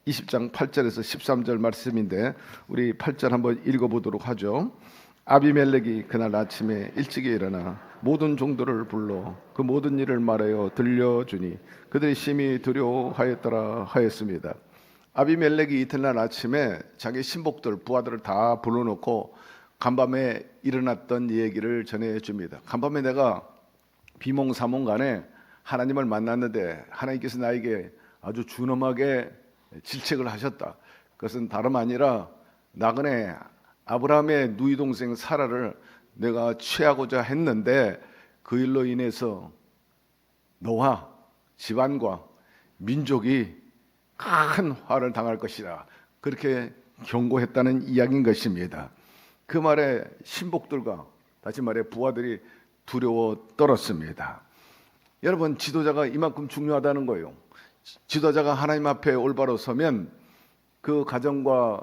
20장 8절에서 13절 말씀인데 우리 8절 한번 읽어보도록 하죠. 아비멜렉이 그날 아침에 일찍이 일어나 모든 종들을 불러 그 모든 일을 말하여 들려주니 그들이 심히 두려워하였더라 하였습니다. 아비멜렉이 이튿날 아침에 자기 신복들 부하들을 다 불러놓고 간밤에 일어났던 얘기를 전해줍니다. 간밤에 내가 비몽사몽간에 하나님을 만났는데 하나님께서 나에게 아주 준엄하게 질책을 하셨다. 그것은 다름 아니라 나그네 아브라함의 누이 동생 사라를 내가 취하고자 했는데 그 일로 인해서 너와 집안과 민족이 큰 화를 당할 것이다. 그렇게 경고했다는 이야기인 것입니다. 그 말에 신복들과 다시 말해 부하들이 두려워 떨었습니다. 여러분, 지도자가 이만큼 중요하다는 거예요. 지도자가 하나님 앞에 올바로 서면 그 가정과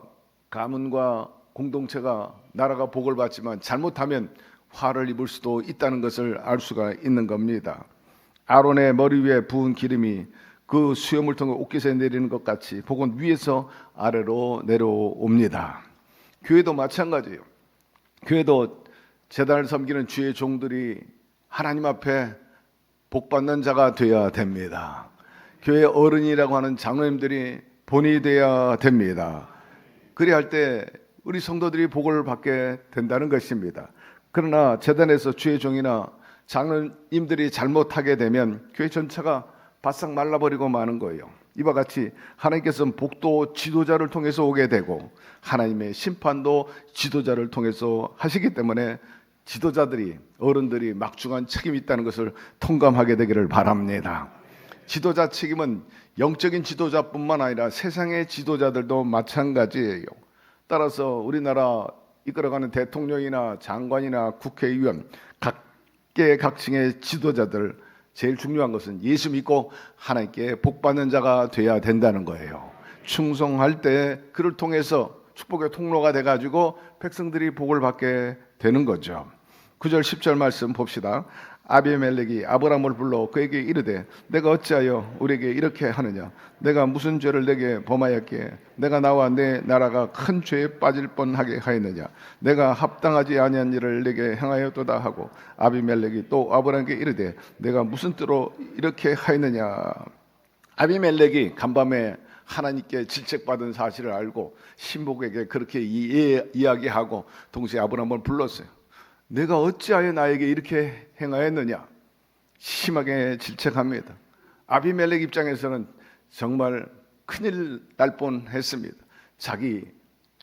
가문과 공동체가 나라가 복을 받지만 잘못하면 화를 입을 수도 있다는 것을 알 수가 있는 겁니다. 아론의 머리 위에 부은 기름이 그 수염을 통해 옷깃에 내리는 것 같이 복은 위에서 아래로 내려옵니다. 교회도 마찬가지예요. 교회도 제단을 섬기는 주의 종들이 하나님 앞에 복받는 자가 되어야 됩니다. 교회 어른이라고 하는 장로님들이 본이 되어야 됩니다. 그래야 할 때 우리 성도들이 복을 받게 된다는 것입니다. 그러나 제단에서 주의 종이나 장로님들이 잘못하게 되면 교회 전체가 바싹 말라버리고 마는 거예요. 이와 같이 하나님께서는 복도 지도자를 통해서 오게 되고 하나님의 심판도 지도자를 통해서 하시기 때문에 지도자들이, 어른들이 막중한 책임이 있다는 것을 통감하게 되기를 바랍니다. 지도자 책임은 영적인 지도자뿐만 아니라 세상의 지도자들도 마찬가지예요. 따라서 우리나라 이끌어가는 대통령이나 장관이나 국회의원, 각계 각층의 지도자들, 제일 중요한 것은 예수 믿고 하나님께 복받는 자가 돼야 된다는 거예요. 충성할 때 그를 통해서 축복의 통로가 돼가지고 백성들이 복을 받게 되는 거죠. 9절 10절 말씀 봅시다. 아비멜렉이 아브라함을 불러 그에게 이르되 내가 어찌하여 우리에게 이렇게 하느냐? 내가 무슨 죄를 내게 범하였기에 내가 나와 내 나라가 큰 죄에 빠질 뻔하게 하였느냐? 내가 합당하지 아니한 일을 내게 행하였도다 하고 아비멜렉이 또 아브라함에게 이르되 내가 무슨 뜻으로 이렇게 하였느냐? 아비멜렉이 간밤에 하나님께 질책받은 사실을 알고 신복에게 그렇게 이야기하고 동시에 아브라함을 불렀어요. 내가 어찌하여 나에게 이렇게 행하였느냐? 심하게 질책합니다. 아비멜렉 입장에서는 정말 큰일 날 뻔했습니다. 자기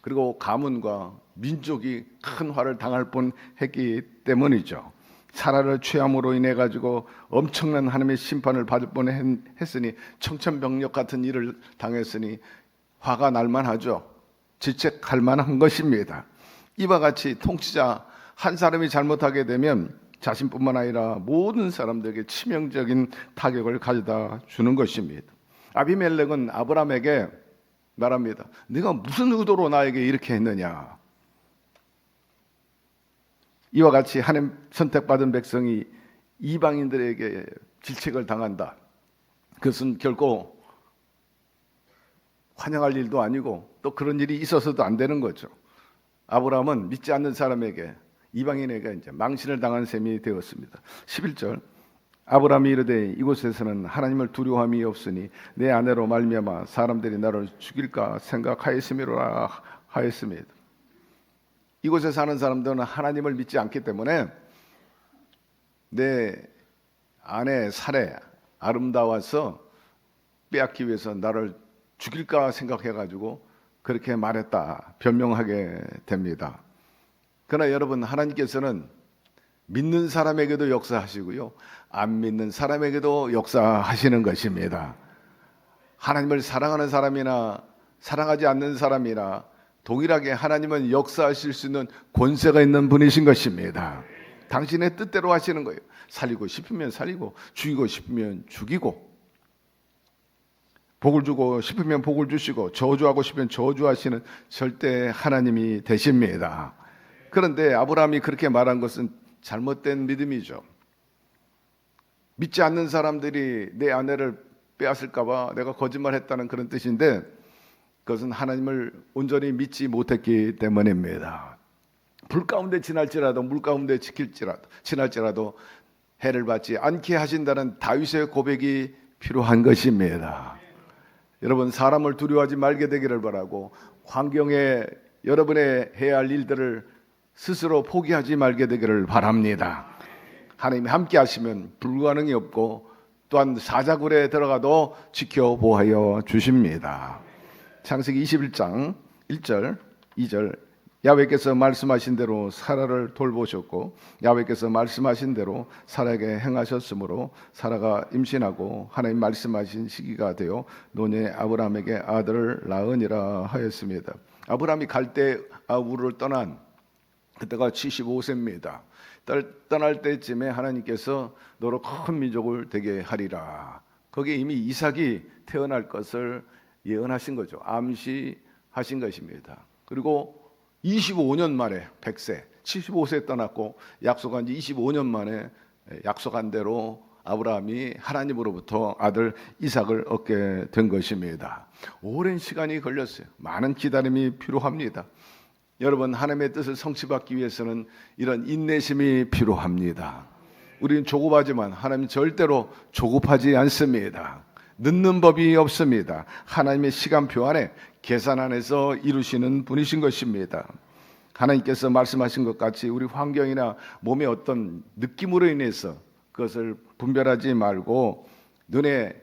그리고 가문과 민족이 큰 화를 당할 뻔했기 때문이죠. 사라를 취함으로 인해 가지고 엄청난 하나님의 심판을 받을 뻔했으니, 청천벽력 같은 일을 당했으니 화가 날 만하죠. 질책할 만한 것입니다. 이와 같이 통치자 한 사람이 잘못하게 되면 자신뿐만 아니라 모든 사람들에게 치명적인 타격을 가져다 주는 것입니다. 아비멜렉은 아브라함에게 말합니다. 네가 무슨 의도로 나에게 이렇게 했느냐. 이와 같이 하나님 선택받은 백성이 이방인들에게 질책을 당한다. 그것은 결코 환영할 일도 아니고 또 그런 일이 있어서도 안 되는 거죠. 아브라함은 믿지 않는 사람에게, 이방인에게 이제 망신을 당한 셈이 되었습니다. 11절, 아브라함이 이르되 이곳에서는 하나님을 두려워함이 없으니 내 아내로 말미암아 사람들이 나를 죽일까 생각하였음이로라 하였습니다. 이곳에 사는 사람들은 하나님을 믿지 않기 때문에 내 아내 살에 아름다워서 빼앗기 위해서 나를 죽일까 생각해가지고 그렇게 말했다, 변명하게 됩니다. 그러나 여러분, 하나님께서는 믿는 사람에게도 역사하시고요, 안 믿는 사람에게도 역사하시는 것입니다. 하나님을 사랑하는 사람이나 사랑하지 않는 사람이나 동일하게 하나님은 역사하실 수 있는 권세가 있는 분이신 것입니다. 당신의 뜻대로 하시는 거예요. 살리고 싶으면 살리고, 죽이고 싶으면 죽이고, 복을 주고 싶으면 복을 주시고, 저주하고 싶으면 저주하시는 절대 하나님이 되십니다. 그런데 아브라함이 그렇게 말한 것은 잘못된 믿음이죠. 믿지 않는 사람들이 내 아내를 빼앗을까 봐 내가 거짓말했다는 그런 뜻인데, 그것은 하나님을 온전히 믿지 못했기 때문입니다. 불 가운데 지날지라도, 물 가운데 지날지라도 해를 받지 않게 하신다는 다윗의 고백이 필요한 것입니다. 여러분, 사람을 두려워하지 말게 되기를 바라고, 환경에 여러분의 해야 할 일들을 스스로 포기하지 말게 되기를 바랍니다. 하나님이 함께 하시면 불가능이 없고, 또한 사자굴에 들어가도 지켜보아여 주십니다. 창세기 21장 1절 2절, 야훼께서 말씀하신 대로 사라를 돌보셨고 야훼께서 말씀하신 대로 사라에게 행하셨으므로 사라가 임신하고 하나님 말씀하신 시기가 되어 노년에 아브라함에게 아들을 낳으니라 하였습니다. 아브라함이 갈대 우르를 떠난 그때가 75세입니다. 떠날 때쯤에 하나님께서 너로 큰 민족을 되게 하리라. 거기에 이미 이삭이 태어날 것을 예언하신 거죠. 암시하신 것입니다. 그리고 25년 만에 100세, 75세 떠났고 약속한 지 25년 만에 약속한 대로 아브라함이 하나님으로부터 아들 이삭을 얻게 된 것입니다. 오랜 시간이 걸렸어요. 많은 기다림이 필요합니다. 여러분, 하나님의 뜻을 성취받기 위해서는 이런 인내심이 필요합니다. 우리는 조급하지만 하나님 절대로 조급하지 않습니다. 늦는 법이 없습니다. 하나님의 시간표 안에, 계산 안에서 이루시는 분이신 것입니다. 하나님께서 말씀하신 것 같이 우리 환경이나 몸의 어떤 느낌으로 인해서 그것을 분별하지 말고, 눈에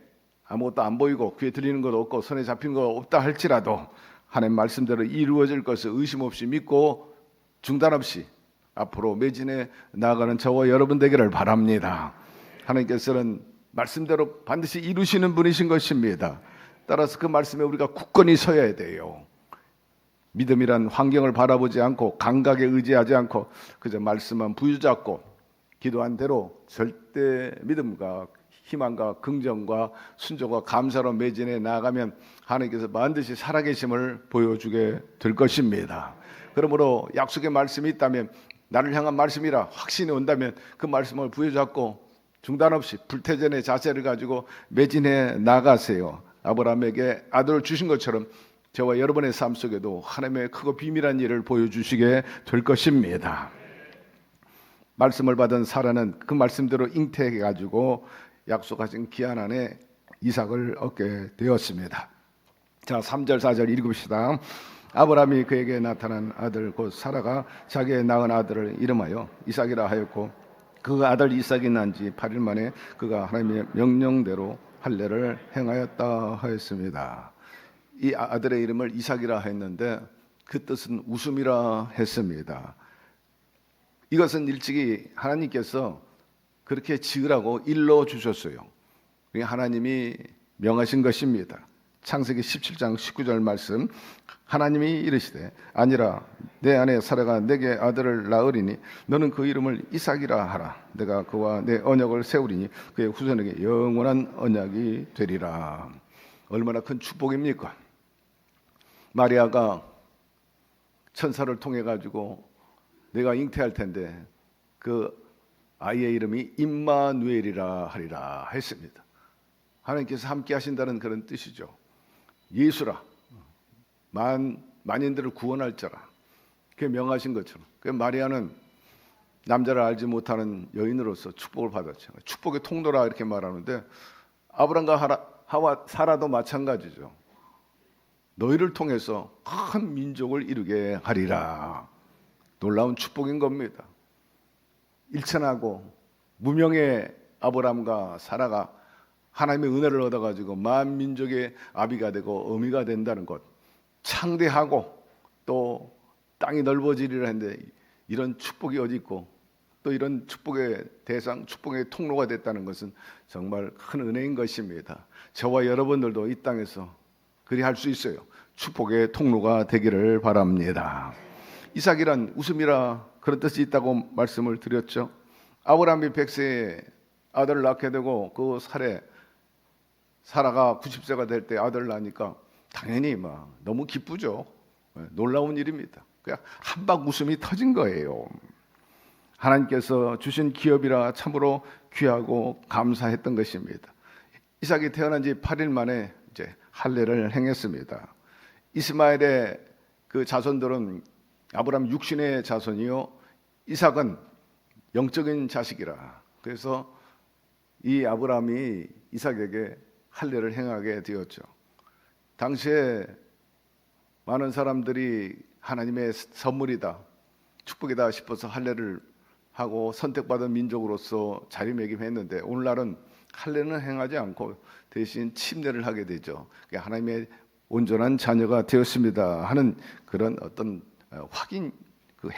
아무것도 안 보이고 귀에 들리는 것 없고 손에 잡힌 것 없다 할지라도 하나님 말씀대로 이루어질 것을 의심 없이 믿고 중단 없이 앞으로 매진해 나아가는 저와 여러분 되기를 바랍니다. 하나님께서는 말씀대로 반드시 이루시는 분이신 것입니다. 따라서 그 말씀에 우리가 굳건히 서야 돼요. 믿음이란 환경을 바라보지 않고 감각에 의지하지 않고 그저 말씀만 부여잡고 기도한 대로 절대 믿음과 희망과 긍정과 순종과 감사로 매진해 나아가면 하나님께서 반드시 살아계심을 보여주게 될 것입니다. 그러므로 약속의 말씀이 있다면, 나를 향한 말씀이라 확신이 온다면 그 말씀을 부여잡고 중단 없이 불태전의 자세를 가지고 매진해 나가세요. 아브라함에게 아들을 주신 것처럼 저와 여러분의 삶 속에도 하나님의 크고 비밀한 일을 보여주시게 될 것입니다. 말씀을 받은 사라는 그 말씀대로 잉태해가지고 약속하신 기한 안에 이삭을 얻게 되었습니다. 자, 3절 4절 읽읍시다. 아브라함이 그에게 나타난 아들 곧 사라가 자기의 낳은 아들을 이름하여 이삭이라 하였고, 그 아들 이삭이 난 지 8일 만에 그가 하나님의 명령대로 할례를 행하였다 하였습니다. 이 아들의 이름을 이삭이라 했는데 그 뜻은 웃음이라 했습니다. 이것은 일찍이 하나님께서 그렇게 지으라고 일러 주셨어요. 하나님이 명하신 것입니다. 창세기 17장 19절 말씀, 하나님이 이르시되 아니라 내 아내 사라가 내게 아들을 낳으리니 너는 그 이름을 이삭이라 하라. 내가 그와 내 언약을 세우리니 그의 후손에게 영원한 언약이 되리라. 얼마나 큰 축복입니까? 마리아가 천사를 통해 가지고 내가 잉태할 텐데 그 아이의 이름이 임마누엘이라 하리라 했습니다. 하나님께서 함께 하신다는 그런 뜻이죠. 예수라, 만인들을 구원할 자라, 그게 명하신 것처럼. 그 마리아는 남자를 알지 못하는 여인으로서 축복을 받았죠. 축복의 통로라 이렇게 말하는데 아브람과 사라도 마찬가지죠. 너희를 통해서 큰 민족을 이루게 하리라. 놀라운 축복인 겁니다. 일천하고 무명의 아브람과 사라가 하나님의 은혜를 얻어가지고 만민족의 아비가 되고 어미가 된다는 것, 창대하고 또 땅이 넓어지리라 했는데 이런 축복이 어디 있고 또 이런 축복의 대상, 축복의 통로가 됐다는 것은 정말 큰 은혜인 것입니다. 저와 여러분들도 이 땅에서 그리 할 수 있어요. 축복의 통로가 되기를 바랍니다. 이삭이란 웃음이라 그런 뜻이 있다고 말씀을 드렸죠. 아브라함이 100세에 아들을 낳게 되고 그 사라가 90세가 될 때 아들을 낳으니까 당연히 너무 기쁘죠. 놀라운 일입니다. 그냥 한박 웃음이 터진 거예요. 하나님께서 주신 기업이라 참으로 귀하고 감사했던 것입니다. 이삭이 태어난 지 8일 만에 이제 할례를 행했습니다. 이스마엘의 그 자손들은 아브라함 육신의 자손이요, 이삭은 영적인 자식이라. 그래서 이 아브라함이 이삭에게 할례를 행하게 되었죠. 당시에 많은 사람들이 하나님의 선물이다, 축복이다 싶어서 할례를 하고 선택받은 민족으로서 자리매김했는데 오늘날은 할례는 행하지 않고 대신 침례를 하게 되죠. 하나님의 온전한 자녀가 되었습니다 하는 그런 어떤 확인, 그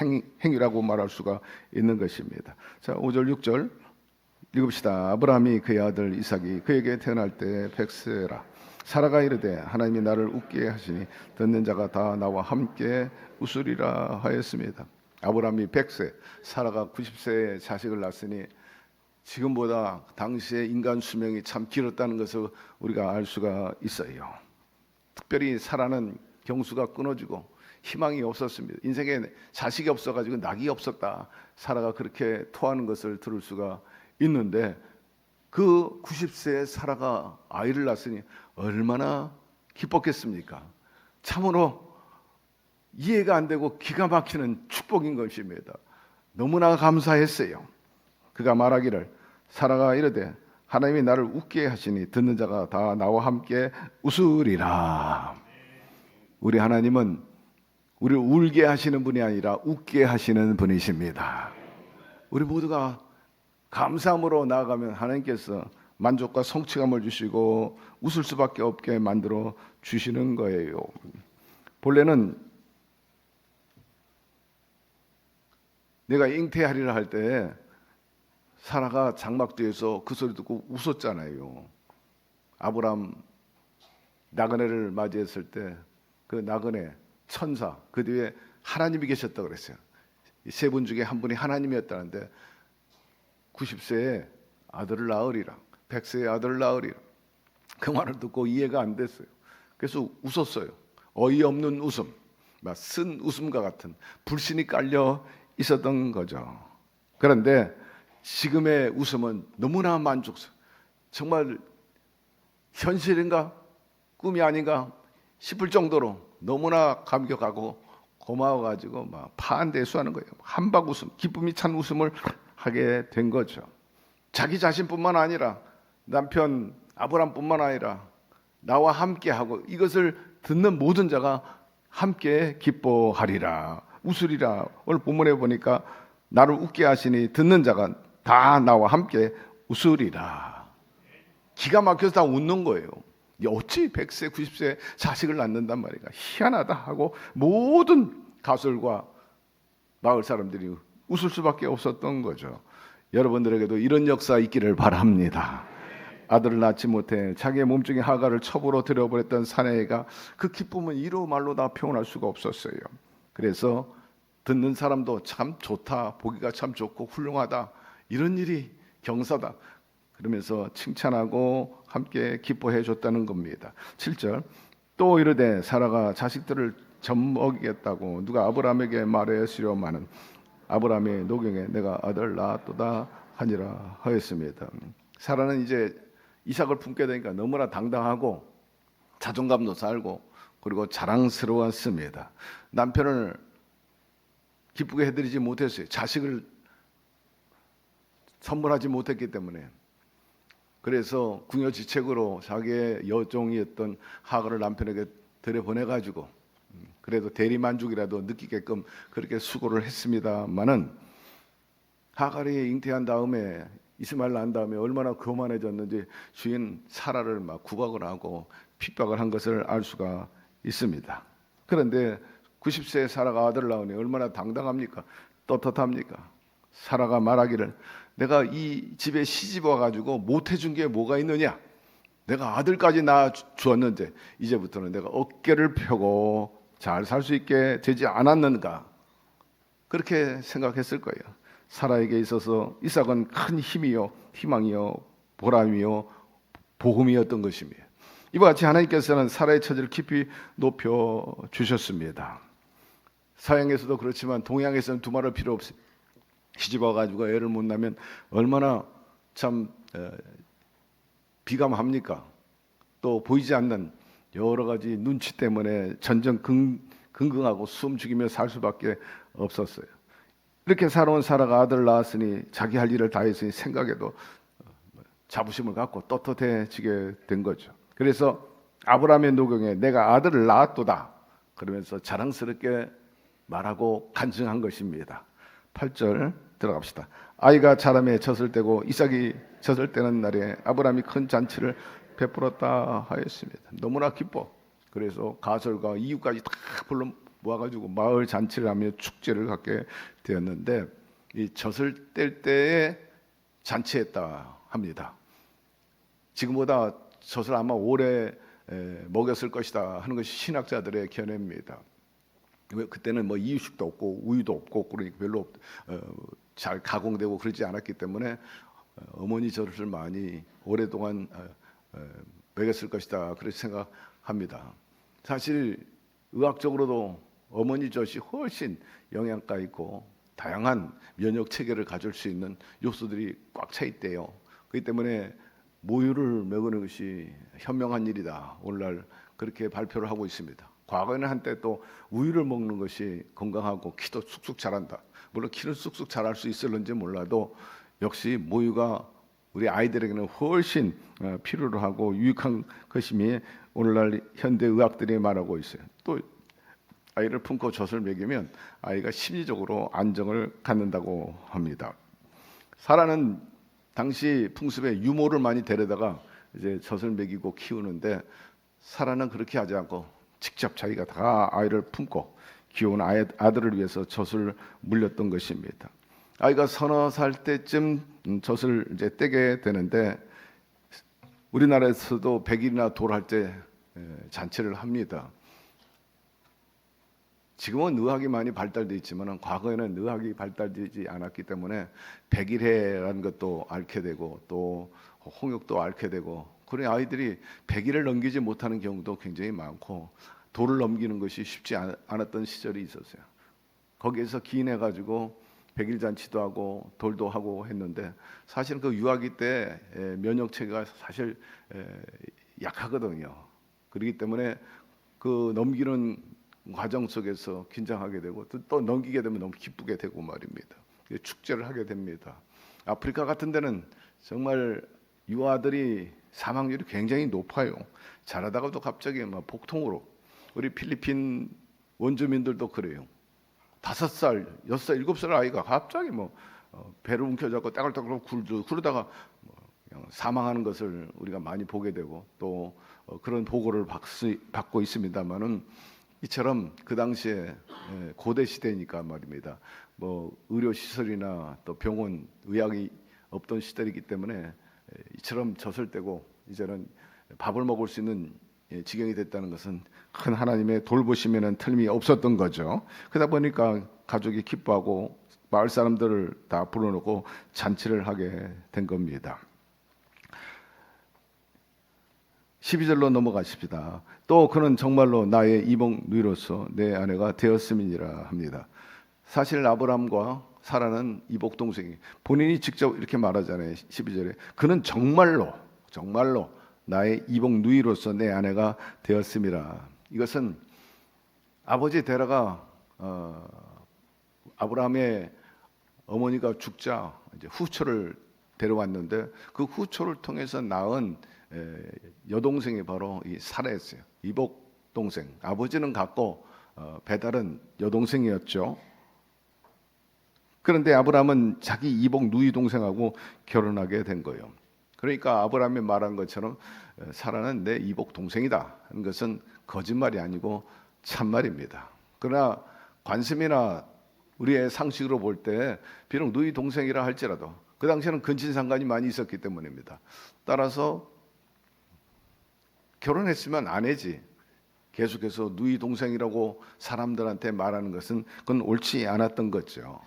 행위라고 말할 수가 있는 것입니다. 자, 5절 6절 읽읍시다. 아브라함이 그의 아들 이삭이 그에게 태어날 때 100세라. 사라가 이르되 하나님이 나를 웃게 하시니 듣는 자가 다 나와 함께 웃으리라 하였습니다. 아브라함이 100세, 사라가 90세에 자식을 낳았으니 지금보다 당시의 인간 수명이 참 길었다는 것을 우리가 알 수가 있어요. 특별히 사라는 경수가 끊어지고 희망이 없었습니다. 인생에 자식이 없어가지고 낙이 없었다, 사라가 그렇게 토하는 것을 들을 수가 있는데 그 90세의 사라가 아이를 낳았으니 얼마나 기뻤겠습니까? 참으로 이해가 안 되고 기가 막히는 축복인 것입니다. 너무나 감사했어요. 그가 말하기를 사라가 이르되 하나님이 나를 웃게 하시니 듣는 자가 다 나와 함께 웃으리라. 우리 하나님은 우리를 울게 하시는 분이 아니라 웃게 하시는 분이십니다. 우리 모두가 감사함으로 나아가면 하나님께서 만족과 성취감을 주시고 웃을 수밖에 없게 만들어 주시는 거예요. 본래는 내가 잉태하리라 할 때 사라가 장막 뒤에서 그 소리 듣고 웃었잖아요. 아브람 나그네를 맞이했을 때 그 나그네 천사, 그 뒤에 하나님이 계셨다고 그랬어요. 세 분 중에 한 분이 하나님이었다는데 90세에 아들을 낳으리라, 100세에 아들을 낳으리라, 그 말을 듣고 이해가 안 됐어요. 그래서 웃었어요. 어이없는 웃음, 쓴 웃음과 같은 불신이 깔려 있었던 거죠. 그런데 지금의 웃음은 너무나 만족스러워. 정말 현실인가 꿈이 아닌가 싶을 정도로 너무나 감격하고 고마워가지고 막 파한대수하는 거예요. 한박 웃음, 기쁨이 찬 웃음을 하게 된 거죠. 자기 자신뿐만 아니라 남편 아브람뿐만 아니라 나와 함께하고 이것을 듣는 모든 자가 함께 기뻐하리라, 웃으리라. 오늘 본문에 보니까 나를 웃게 하시니 듣는 자가 다 나와 함께 웃으리라. 기가 막혀서 다 웃는 거예요. 어찌 100세 90세 자식을 낳는단 말인가, 희한하다 하고 모든 가설과 마을 사람들이 웃을 수밖에 없었던 거죠. 여러분들에게도 이런 역사 있기를 바랍니다. 아들을 낳지 못해 자기의 몸중에 하가를 첩으로 들여버렸던 사내가 그 기쁨은 이루 말로 다 표현할 수가 없었어요. 그래서 듣는 사람도 참 좋다, 보기가 참 좋고 훌륭하다, 이런 일이 경사다 그러면서 칭찬하고 함께 기뻐해 줬다는 겁니다. 7절 또 이르되 사라가 자식들을 젖먹이겠다고 누가 아브라함에게 말하였으려마는 아브라함의 노경에 내가 아들 낳았도다 하니라 하였습니다. 사라는 이제 이삭을 품게 되니까 너무나 당당하고 자존감도 살고 그리고 자랑스러웠습니다. 남편을 기쁘게 해드리지 못했어요. 자식을 선물하지 못했기 때문에. 그래서 궁여지책으로 자기의 여종이었던 하가를 남편에게 들여보내가지고 그래도 대리만족이라도 느끼게끔 그렇게 수고를 했습니다마는 하갈이 잉태한 다음에 이스마엘 낳은 다음에 얼마나 교만해졌는지 주인 사라를 막 구박을 하고 핍박을 한 것을 알 수가 있습니다. 그런데 90세의 사라가 아들을 낳으니 얼마나 당당합니까? 떳떳합니까? 사라가 말하기를 내가 이 집에 시집 와가지고 못해준 게 뭐가 있느냐? 내가 아들까지 낳아 주었는데 이제부터는 내가 어깨를 펴고 잘 살 수 있게 되지 않았는가? 그렇게 생각했을 거예요. 사라에게 있어서 이삭은 큰 힘이요, 희망이요, 보람이요, 복음이었던 것입니다. 이와 같이 하나님께서는 사라의 처지를 깊이 높여 주셨습니다. 서양에서도 그렇지만 동양에서는 두말할 필요 없어요. 시집 와가지고 애를 못 낳으면 얼마나 참 비감합니까? 또 보이지 않는 여러 가지 눈치 때문에 전전긍긍하고 숨 죽이며 살 수밖에 없었어요. 이렇게 살아온 사라가 아들을 낳았으니 자기 할 일을 다 했으니 생각에도 자부심을 갖고 떳떳해지게 된 거죠. 그래서 아브라함의 노경에 내가 아들을 낳았도다 그러면서 자랑스럽게 말하고 간증한 것입니다. 8절 들어갑시다. 아이가 자라매 젖을 떼고 이삭이 젖을 떼는 날에 아브라함이 큰 잔치를 베풀었다 하였습니다. 너무나 기뻐. 그래서 가설과 이웃까지 다 불러 모아가지고 마을 잔치를 하며 축제를 갖게 되었는데 이 젖을 뗄 때에 잔치했다 합니다. 지금보다 젖을 아마 오래 먹였을 것이다 하는 것이 신학자들의 견해입니다. 그때는 뭐 이유식도 없고 우유도 없고 그러니까 별로 잘 가공되고 그러지 않았기 때문에 어머니 젖을 많이 오랫동안 먹였을 것이다 그렇게 생각합니다. 사실 의학적으로도 어머니 젖이 훨씬 영양가 있고 다양한 면역 체계를 가질 수 있는 요소들이 꽉 차 있대요. 그렇기 때문에 모유를 먹는 것이 현명한 일이다. 오늘날 그렇게 발표를 하고 있습니다. 과거에는 한때 또 우유를 먹는 것이 건강하고 키도 쑥쑥 자란다. 물론 키는 쑥쑥 자랄 수 있을런지 몰라도 역시 모유가 우리 아이들에게는 훨씬 필요로 하고 유익한 것임이 오늘날 현대 의학들이 말하고 있어요. 또 아이를 품고 젖을 먹이면 아이가 심리적으로 안정을 갖는다고 합니다. 사라는 당시 풍습에 유모를 많이 데려다가 이제 젖을 먹이고 키우는데 사라는 그렇게 하지 않고 직접 자기가 다 아이를 품고 귀여운 아들을 위해서 젖을 물렸던 것입니다. 아이가 서너 살 때쯤 젖을 이제 떼게 되는데 우리나라에서도 100일이나 돌할 때 잔치를 합니다. 지금은 의학이 많이 발달되어 있지만 과거에는 의학이 발달되지 않았기 때문에 100일해라는 것도 앓게 되고 또 홍역도 앓게 되고 그런 아이들이 100일을 넘기지 못하는 경우도 굉장히 많고 돌을 넘기는 것이 쉽지 않았던 시절이 있었어요. 거기에서 기인해가지고 100일 잔치도 하고 돌도 하고 했는데 사실은 그 유아기 때 면역 체계가 사실 약하거든요. 그렇기 때문에 그 넘기는 과정 속에서 긴장하게 되고 또 넘기게 되면 너무 기쁘게 되고 말입니다. 축제를 하게 됩니다. 아프리카 같은 데는 정말 유아들이 사망률이 굉장히 높아요. 자라다가도 갑자기 막 복통으로. 우리 필리핀 원주민들도 그래요. 5살, 6살, 7살 아이가 갑자기 뭐 배를 움켜잡고 따글따글 그러다가 그냥 사망하는 것을 우리가 많이 보게 되고 또 그런 보고를 받고 있습니다만은 이처럼 그 당시에 고대 시대니까 말입니다. 뭐 의료 시설이나 또 병원, 의학이 없던 시대이기 때문에 이처럼 젖을 떼고 이제는 밥을 먹을 수 있는 지경이 됐다는 것은 큰 하나님의 돌보심에는 틀림이 없었던 거죠. 그러다 보니까 가족이 기뻐하고 마을 사람들을 다 불러놓고 잔치를 하게 된 겁니다. 12절로 넘어가십시다. 또 그는 정말로 나의 이복 누이로서 내 아내가 되었음이니라 합니다. 사실 아브라함과 사라는 이복 동생이 본인이 직접 이렇게 말하잖아요. 12절에 그는 정말로 나의 이복 누이로서 내 아내가 되었음이라. 이것은 아버지 데라가 아브라함의 어머니가 죽자 이제 후초를 데려왔는데 그 후초를 통해서 낳은 여동생이 바로 이 사라였어요. 이복 동생. 아버지는 같고 배달은 여동생이었죠. 그런데 아브라함은 자기 이복 누이 동생하고 결혼하게 된 거예요. 그러니까 아브라함이 말한 것처럼 사라는 내 이복 동생이다 하는 것은 거짓말이 아니고 참말입니다. 그러나 관습이나 우리의 상식으로 볼 때 비록 누이 동생이라 할지라도 그 당시에는 근친상간이 많이 있었기 때문입니다. 따라서 결혼했으면 아내지 계속해서 누이 동생이라고 사람들한테 말하는 것은 그건 옳지 않았던 거죠.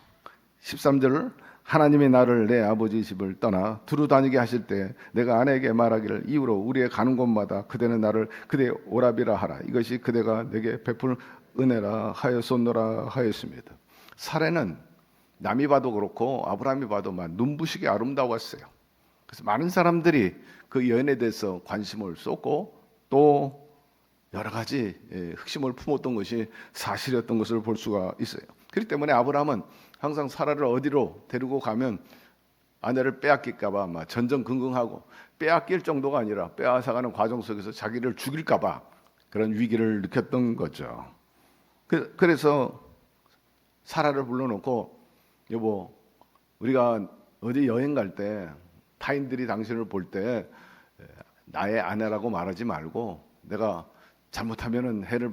13절 하나님이 나를 내 아버지 집을 떠나 두루 다니게 하실 때 내가 아내에게 말하기를 이후로 우리의 가는 곳마다 그대는 나를 그대의 오라비라 하라. 이것이 그대가 내게 베풀 은혜라 하였었노라 하였습니다. 사례는 남이 봐도 그렇고 아브라함이 봐도 막 눈부시게 아름다웠어요. 그래서 많은 사람들이 그 여인에 대해서 관심을 쏟고 또 여러 가지 흑심을 품었던 것이 사실이었던 것을 볼 수가 있어요. 그렇기 때문에 아브라함은 항상 사라를 어디로 데리고 가면 아내를 빼앗길까 봐 막 전전긍긍하고 빼앗길 정도가 아니라 빼앗아가는 과정 속에서 자기를 죽일까 봐 그런 위기를 느꼈던 거죠. 그래서 사라를 불러놓고 여보 우리가 어디 여행 갈 때 타인들이 당신을 볼 때 나의 아내라고 말하지 말고 내가 잘못하면은 해를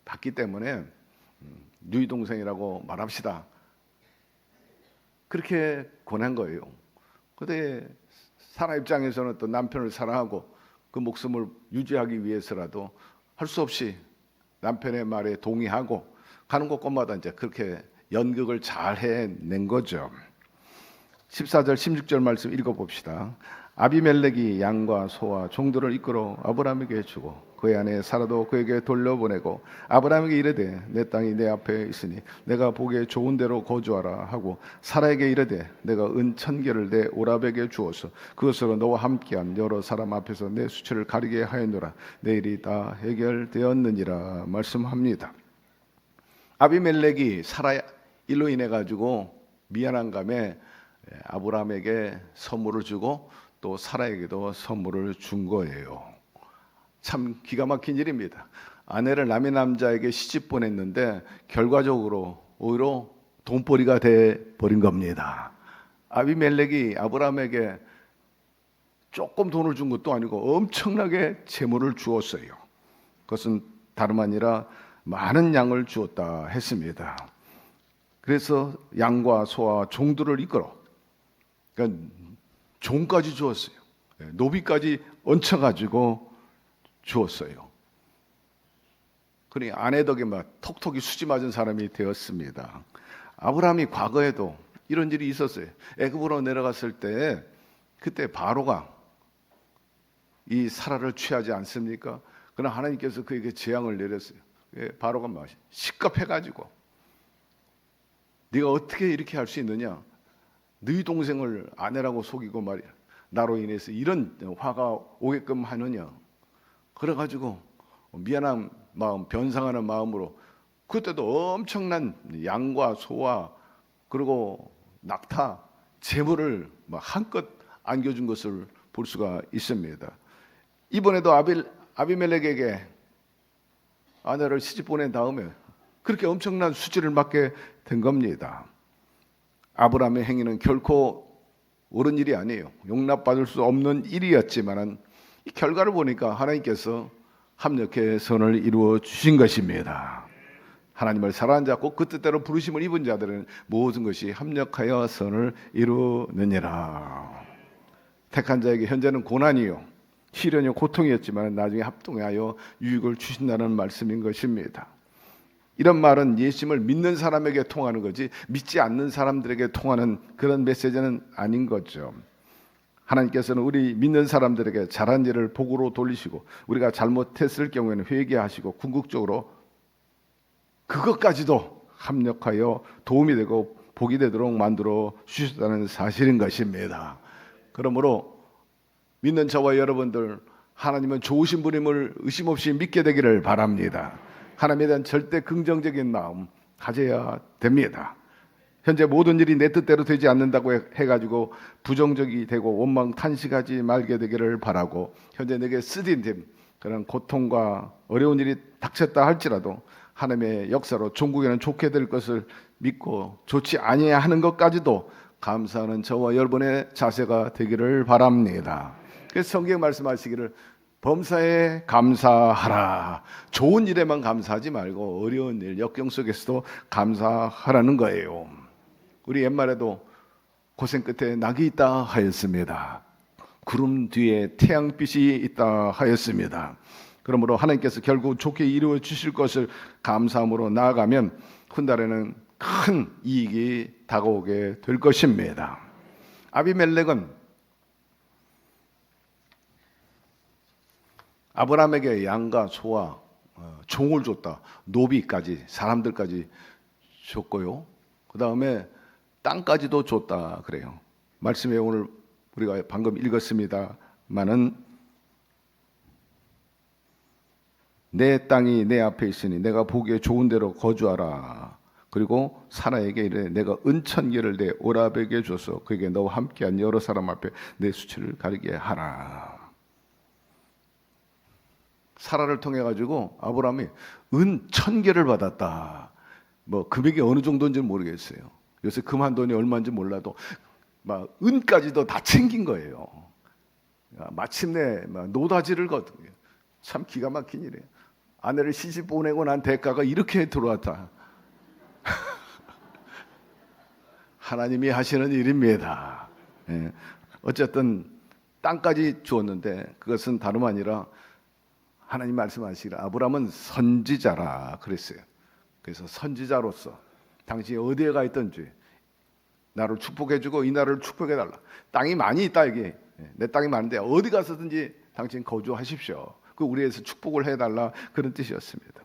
받기 때문에 누이 동생이라고 말합시다. 그렇게 권한 거예요. 그런데 사라 입장에서는 또 남편을 사랑하고 그 목숨을 유지하기 위해서라도 할 수 없이 남편의 말에 동의하고 가는 곳곳마다 이제 그렇게 연극을 잘 해낸 거죠. 14절 16절 말씀 읽어봅시다. 아비멜렉이 양과 소와 종들을 이끌어 아브라함에게 주고 그의 아내 사라도 그에게 돌려보내고 아브라함에게 이르되 내 땅이 내 앞에 있으니 내가 보기에 좋은 데로 거주하라 하고 사라에게 이르되 내가 은 1000개를 내 오라백에 주어서 그것으로 너와 함께한 여러 사람 앞에서 내 수치를 가리게 하였노라. 내 일이 다 해결되었느니라 말씀합니다. 아비멜렉이 사라 일로 인해 가지고 미안한 감에 아브라함에게 선물을 주고 또 사라에게도 선물을 준 거예요. 참 기가 막힌 일입니다. 아내를 남의 남자에게 시집 보냈는데 결과적으로 오히려 돈벌이가 돼 버린 겁니다. 아비멜렉이 아브라함에게 조금 돈을 준 것도 아니고 엄청나게 재물을 주었어요. 그것은 다름 아니라 많은 양을 주었다 했습니다. 그래서 양과 소와 종들을 이끌어 그러니까 종까지 주었어요. 노비까지 얹혀가지고 주었어요. 그러니 아내 덕에 막 톡톡이 수지 맞은 사람이 되었습니다. 아브라함이 과거에도 이런 일이 있었어요. 애굽으로 내려갔을 때 그때 바로가 이 사라를 취하지 않습니까? 그러나 하나님께서 그에게 재앙을 내렸어요. 바로가 막 시급해가지고 네가 어떻게 이렇게 할 수 있느냐? 너희 동생을 아내라고 속이고 말이야. 나로 인해서 이런 화가 오게끔 하느냐? 그래가지고 미안한 마음, 변상하는 마음으로 그때도 엄청난 양과 소와 그리고 낙타, 재물을 한껏 안겨준 것을 볼 수가 있습니다. 이번에도 아비멜렉에게 아내를 시집 보낸 다음에 그렇게 엄청난 수치를 받게 된 겁니다. 아브라함의 행위는 결코 옳은 일이 아니에요. 용납받을 수 없는 일이었지만 이 결과를 보니까 하나님께서 합력해 선을 이루어 주신 것입니다. 하나님을 사랑하는 자, 꼭 그 뜻대로 부르심을 입은 자들은 모든 것이 합력하여 선을 이루느니라. 택한 자에게 현재는 고난이요 시련이요 고통이었지만 나중에 합동하여 유익을 주신다는 말씀인 것입니다. 이런 말은 예수님을 믿는 사람에게 통하는 거지 믿지 않는 사람들에게 통하는 그런 메시지는 아닌 거죠. 하나님께서는 우리 믿는 사람들에게 잘한 일을 복으로 돌리시고 우리가 잘못했을 경우에는 회개하시고 궁극적으로 그것까지도 합력하여 도움이 되고 복이 되도록 만들어 주셨다는 사실인 것입니다. 그러므로 믿는 저와 여러분들, 하나님은 좋으신 분임을 의심 없이 믿게 되기를 바랍니다. 하나님에 대한 절대 긍정적인 마음 가져야 됩니다. 현재 모든 일이 내 뜻대로 되지 않는다고 해가지고 부정적이 되고 원망 탄식하지 말게 되기를 바라고, 현재 내게 쓰딘 그런 고통과 어려운 일이 닥쳤다 할지라도 하나님의 역사로 종국에는 좋게 될 것을 믿고 좋지 아니해야 하는 것까지도 감사하는 저와 여러분의 자세가 되기를 바랍니다. 그래서 성경 말씀하시기를 범사에 감사하라. 좋은 일에만 감사하지 말고 어려운 일, 역경 속에서도 감사하라는 거예요. 우리 옛말에도 고생 끝에 낙이 있다 하였습니다. 구름 뒤에 태양빛이 있다 하였습니다. 그러므로 하나님께서 결국 좋게 이루어 주실 것을 감사함으로 나아가면 훗날에는 큰 이익이 다가오게 될 것입니다. 아비멜렉은 아브라함에게 양과 소와 종을 줬다. 노비까지, 사람들까지 줬고요. 그 다음에 땅까지도 줬다 그래요. 말씀에 오늘 우리가 방금 읽었습니다마는 내 땅이 내 앞에 있으니 내가 보기에 좋은 대로 거주하라. 그리고 사라에게 이르되 내가 은천계를 내 오라백에 줘서 그에게 너와 함께한 여러 사람 앞에 내 수치를 가리게 하라. 사라를 통해 가지고 아브라함이 은 1000개를 받았다. 뭐 금액이 어느 정도인지는 모르겠어요. 요새 금 한 돈이 얼마인지 몰라도 막 은까지도 다 챙긴 거예요. 마침내 노다지를 거두고요. 참 기가 막힌 일이에요. 아내를 시집 보내고 난 대가가 이렇게 들어왔다. 하나님이 하시는 일입니다. 예. 어쨌든 땅까지 주었는데 그것은 다름 아니라 하나님 말씀하시기를 아브라함은 선지자라 그랬어요. 그래서 선지자로서 당신이 어디에 가 있든지 나를 축복해주고 이 나라를 축복해달라. 땅이 많이 있다 이게. 내 땅이 많은데 어디 가서든지 당신 거주하십시오. 그 우리에서 축복을 해달라 그런 뜻이었습니다.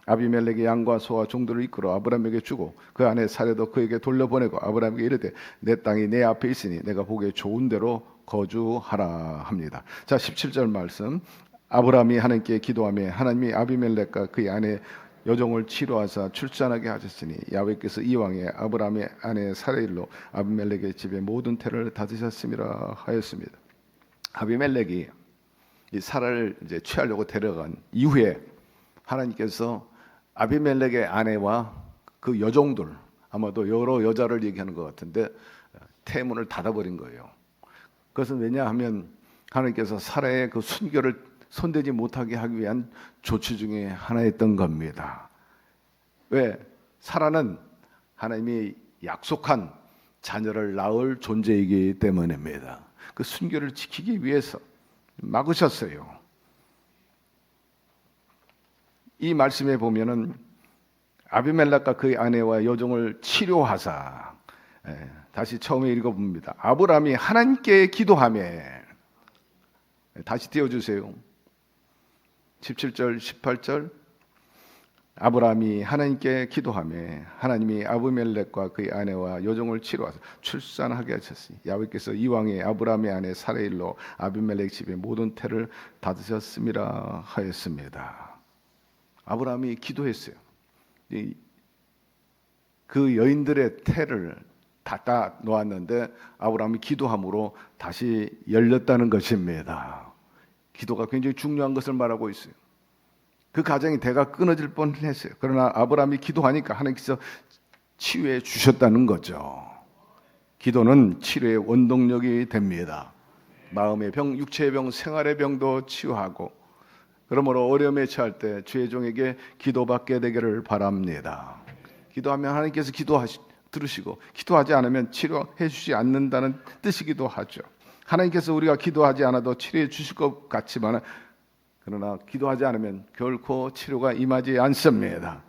아비멜렉의 양과 소와 종들을 이끌어 아브라함에게 주고 그 안에 사례도 그에게 돌려보내고 아브라함에게 이르되 내 땅이 내 앞에 있으니 내가 보기에 좋은 대로 거주하라 합니다. 자 17절 말씀. 아브라함이 하나님께 기도하며 하나님이 아비멜렉과 그의 아내 여종을 치료하사 출산하게 하셨으니 야훼께서 이왕에 아브라함의 아내 사레일로 아비멜렉의 집에 모든 태를 닫으셨음이라 하였습니다. 아비멜렉이 이 사라를 이제 취하려고 데려간 이후에 하나님께서 아비멜렉의 아내와 그 여종들, 아마도 여러 여자를 얘기하는 것 같은데 태문을 닫아버린 거예요. 그것은 왜냐하면 하나님께서 사라의 그 순결을 손대지 못하게 하기 위한 조치 중에 하나였던 겁니다. 왜? 사라는 하나님이 약속한 자녀를 낳을 존재이기 때문입니다. 그 순결을 지키기 위해서 막으셨어요. 이 말씀에 보면은 아비멜렉과 그의 아내와 여종을 치료하사, 다시 처음에 읽어봅니다. 아브라함이 하나님께 기도하며, 다시 띄워주세요. 17절 18절. 아브라함이 하나님께 기도하며 하나님이 아비멜렉과 그의 아내와 여종을 치료하사 출산하게 하셨으니 야훼께서 이왕에 아브라함의 아내 사레일로 아비멜렉 집에 모든 태를 닫으셨음이라 하였습니다. 아브라함이 기도했어요. 그 여인들의 태를 닫아 놓았는데 아브라함이 기도함으로 다시 열렸다는 것입니다. 기도가 굉장히 중요한 것을 말하고 있어요. 그 가정이 대가 끊어질 뻔했어요. 그러나 아브라함이 기도하니까 하나님께서 치유해 주셨다는 거죠. 기도는 치료의 원동력이 됩니다. 마음의 병, 육체의 병, 생활의 병도 치유하고 그러므로 어려움에 처할 때 주의 종에게 기도받게 되기를 바랍니다. 기도하면 하나님께서 들으시고 기도하지 않으면 치료해 주지 않는다는 뜻이기도 하죠. 하나님께서 우리가 기도하지 않아도 치료해 주실 것 같지만 그러나 기도하지 않으면 결코 치료가 임하지 않습니다.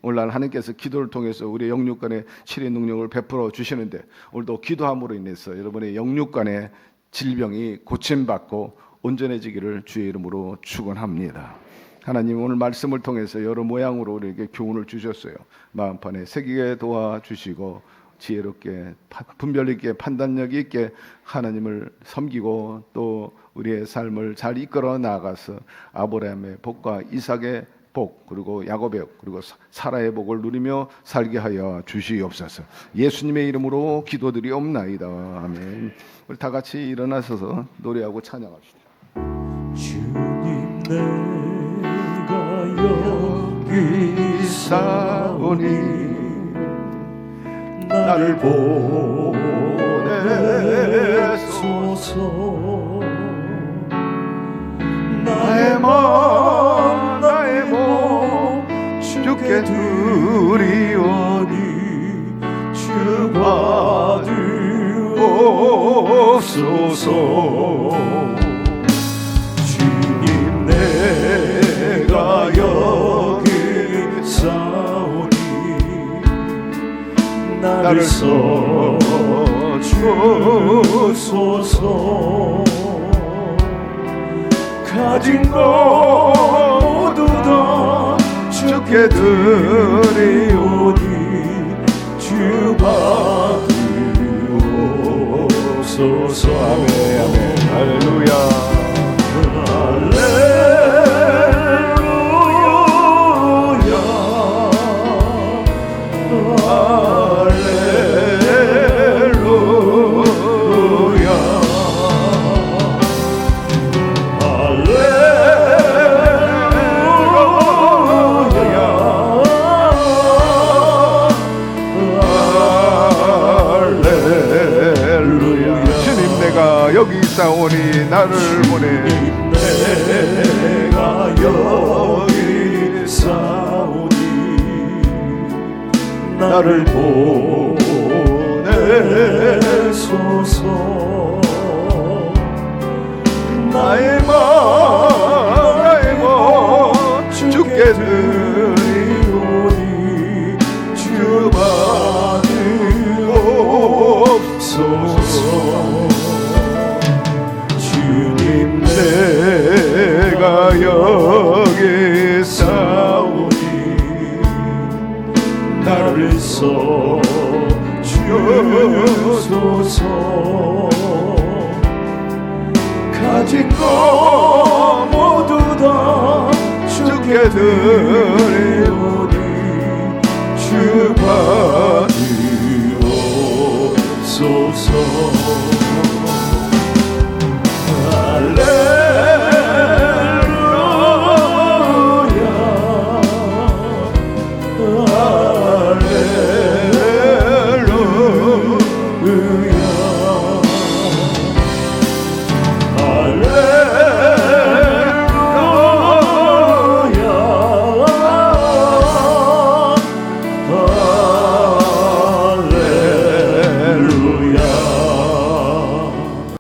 오늘날 하나님께서 기도를 통해서 우리의 영육간의 치료 능력을 베풀어 주시는데 오늘도 기도함으로 인해서 여러분의 영육간의 질병이 고침받고 온전해지기를 주의 이름으로 축원합니다. 하나님 오늘 말씀을 통해서 여러 모양으로 우리에게 교훈을 주셨어요. 마음판에 새기게 도와주시고 지혜롭게 분별 있게 판단력 있게 하나님을 섬기고 또 우리의 삶을 잘 이끌어 나가서 아브라함의 복과 이삭의 복 그리고 야곱의 복 그리고 사라의 복을 누리며 살게 하여 주시옵소서. 예수님의 이름으로 기도드리옵나이다. 아멘. 우리 다 같이 일어나셔서 노래하고 찬양합시다. 주님 내가 여기 있사오니 나를 보내소서. 나의 몸 주께 드리오니 주 받으옵소서. 주님 내가 여기 싸우니 나를 써주소서. 가진 것 모두 다 주께 드리오니 주 받으옵소서. 아멘 아멘 할렐루야 여기 있사오니 나를 보내. 내가 여기 있사오니 나를 보내소서. 나의 몸 주께 드리오니 주 받으옵소서. 주님 내가 여기 싸우니 나를 써주소서. 가진 것 모두 다 주께 드리오니 주 받으옵소서.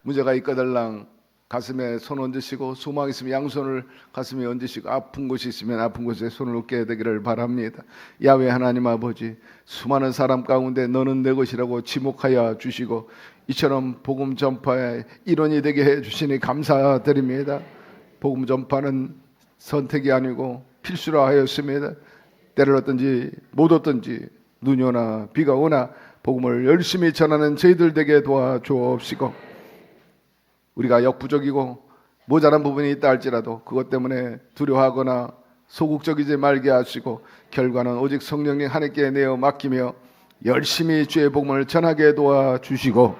문제가 있거들랑 가슴에 손 얹으시고 소망 있으면 양손을 가슴에 얹으시고 아픈 곳이 있으면 아픈 곳에 손을 얹게 되기를 바랍니다. 야훼 하나님 아버지 수많은 사람 가운데 너는 내 것이라고 지목하여 주시고 이처럼 복음 전파의 일원이 되게 해 주시니 감사드립니다. 복음 전파는 선택이 아니고 필수로 하였습니다. 때를 얻든지 못 얻든지 눈이 오나 비가 오나 복음을 열심히 전하는 저희들 되게 도와주옵시고 우리가 역부족이고 모자란 부분이 있다 할지라도 그것 때문에 두려워하거나 소극적이지 말게 하시고 결과는 오직 성령님 하나님께 내어 맡기며 열심히 주의 복음을 전하게 도와주시고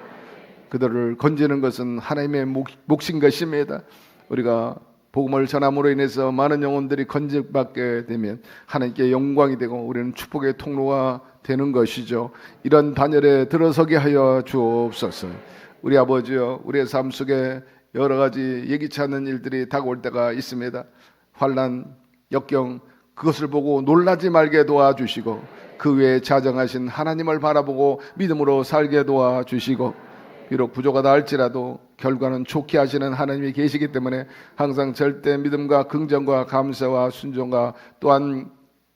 그들을 건지는 것은 하나님의 몫인 것입니다. 우리가 복음을 전함으로 인해서 많은 영혼들이 건집받게 되면 하나님께 영광이 되고 우리는 축복의 통로가 되는 것이죠. 이런 반열에 들어서게 하여 주옵소서. 우리 아버지여 우리의 삶 속에 여러 가지 예기치 않는 일들이 다가올 때가 있습니다. 환난, 역경, 그것을 보고 놀라지 말게 도와주시고 그 외에 자정하신 하나님을 바라보고 믿음으로 살게 도와주시고 비록 부족하다 할지라도 결과는 좋게 하시는 하나님이 계시기 때문에 항상 절대 믿음과 긍정과 감사와 순종과 또한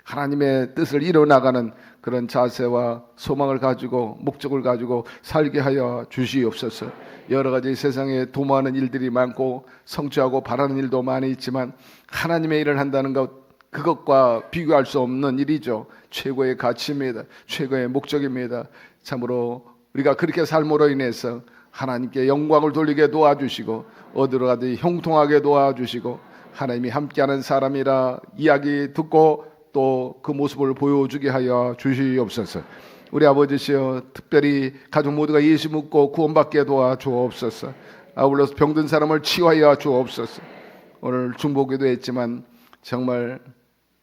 하나님의 뜻을 이뤄나가는 그런 자세와 소망을 가지고 목적을 가지고 살게 하여 주시옵소서. 여러 가지 세상에 도모하는 일들이 많고 성취하고 바라는 일도 많이 있지만 하나님의 일을 한다는 것, 그것과 비교할 수 없는 일이죠. 최고의 가치입니다. 최고의 목적입니다. 참으로 우리가 그렇게 삶으로 인해서 하나님께 영광을 돌리게 도와주시고 어디로 가든지 형통하게 도와주시고 하나님이 함께하는 사람이라 이야기 듣고 또 그 모습을 보여주게 하여 주시옵소서. 우리 아버지시여, 특별히 가족 모두가 예수 믿고 구원받게 도와주옵소서. 아울러서 병든 사람을 치유하여 주옵소서. 오늘 중보기도 했지만 정말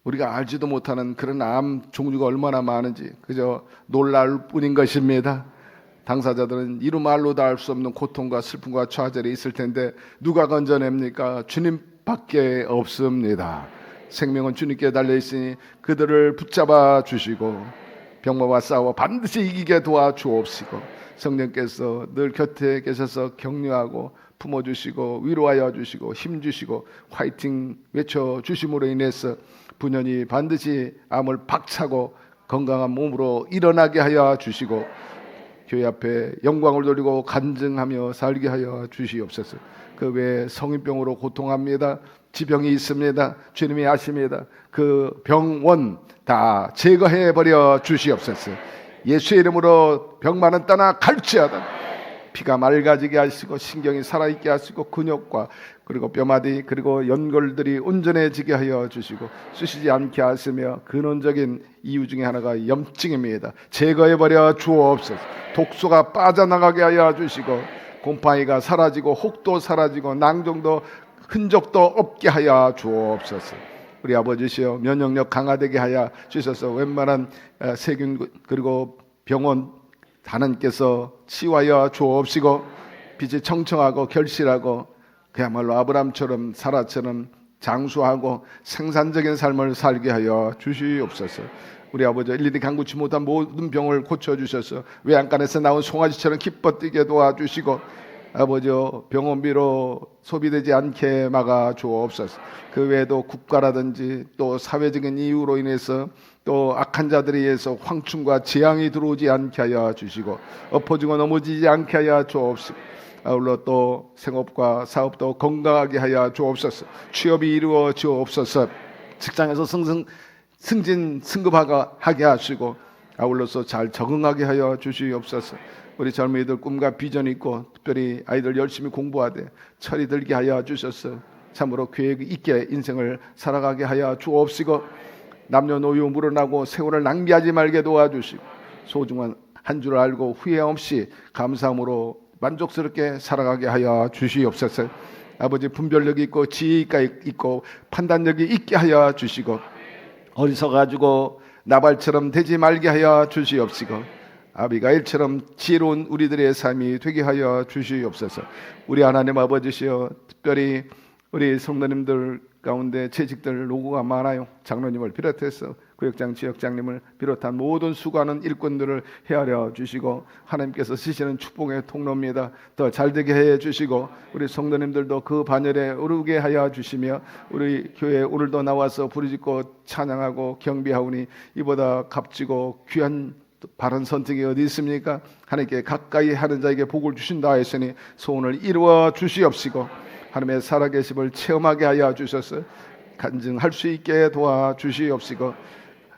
우리가 알지도 못하는 그런 암 종류가 얼마나 많은지 그저 놀랄 뿐인 것입니다. 당사자들은 이루 말로 다 할 수 없는 고통과 슬픔과 좌절이 있을 텐데 누가 건져냅니까? 주님밖에 없습니다. 생명은 주님께 달려있으니 그들을 붙잡아 주시고 병마와 싸워 반드시 이기게 도와주옵시고 성령께서 늘 곁에 계셔서 격려하고 품어주시고 위로하여 주시고 힘주시고 화이팅 외쳐주심으로 인해서 분연히 반드시 암을 박차고 건강한 몸으로 일어나게 하여 주시고 교회 앞에 영광을 돌리고 간증하며 살게 하여 주시옵소서. 그 외에 성인병으로 고통합니다. 지병이 있습니다. 주님이 아십니다. 그 병원 다 제거해 버려 주시옵소서. 예수의 이름으로 병만은 떠나 갈지어다. 피가 맑아지게 하시고 신경이 살아있게 하시고 근육과 그리고 뼈마디 그리고 연골들이 온전해지게 하여 주시고 쑤시지 않게 하시며 근원적인 이유 중에 하나가 염증입니다. 제거해버려 주옵소서. 독소가 빠져나가게 하여 주시고 곰팡이가 사라지고 혹도 사라지고 낭종도 흔적도 없게 하여 주옵소서. 우리 아버지시여, 면역력 강화되게 하여 주셔서 웬만한 세균 그리고 병원 하나님께서 치유하여 주옵시고 빛이 청청하고 결실하고 그야말로 아브람처럼 사라처럼 장수하고 생산적인 삶을 살게 하여 주시옵소서. 우리 아버지 일일이 간구치 못한 모든 병을 고쳐주셔서 외양간에서 나온 송아지처럼 기뻐 뛰게 도와주시고 아버지 병원비로 소비되지 않게 막아 주옵소서. 그 외에도 국가라든지 또 사회적인 이유로 인해서 또 악한 자들에 의해서 황충과 재앙이 들어오지 않게 하여 주시고 엎어지고 넘어지지 않게 하여 주옵시고 아울러 또 생업과 사업도 건강하게 하여 주옵소서. 취업이 이루어 주옵소서. 직장에서 승진 승급하게 하시고 아울러서 잘 적응하게 하여 주시옵소서. 우리 젊은이들 꿈과 비전이 있고 특별히 아이들 열심히 공부하되 철이 들게 하여 주셔서 참으로 계획 있게 인생을 살아가게 하여 주옵시고 남녀노소 물어나고 세월을 낭비하지 말게 도와주시고 소중한 한 줄 알고 후회 없이 감사함으로 만족스럽게 살아가게 하여 주시옵소서. 아버지 분별력이 있고 지혜가 있고 판단력이 있게 하여 주시고 어리석어가지고 나발처럼 되지 말게 하여 주시옵시고 아비가일처럼 지혜로운 우리들의 삶이 되게 하여 주시옵소서. 우리 하나님 아버지시여, 특별히 우리 성도님들 가운데 재직들 노고가 많아요. 장로님을 비롯해서 구역장 지역장님을 비롯한 모든 수고하는 일꾼들을 헤아려 주시고 하나님께서 쓰시는 축복의 통로입니다. 더 잘되게 해 주시고 우리 성도님들도 그 반열에 오르게 하여 주시며 우리 교회에 오늘도 나와서 부르짖고 찬양하고 경배하오니 이보다 값지고 귀한 바른 선택이 어디 있습니까? 하나님께 가까이 하는 자에게 복을 주신다 했으니 소원을 이루어 주시옵시고 하나님의 살아계심을 체험하게 하여 주셔서 간증할 수 있게 도와주시옵시고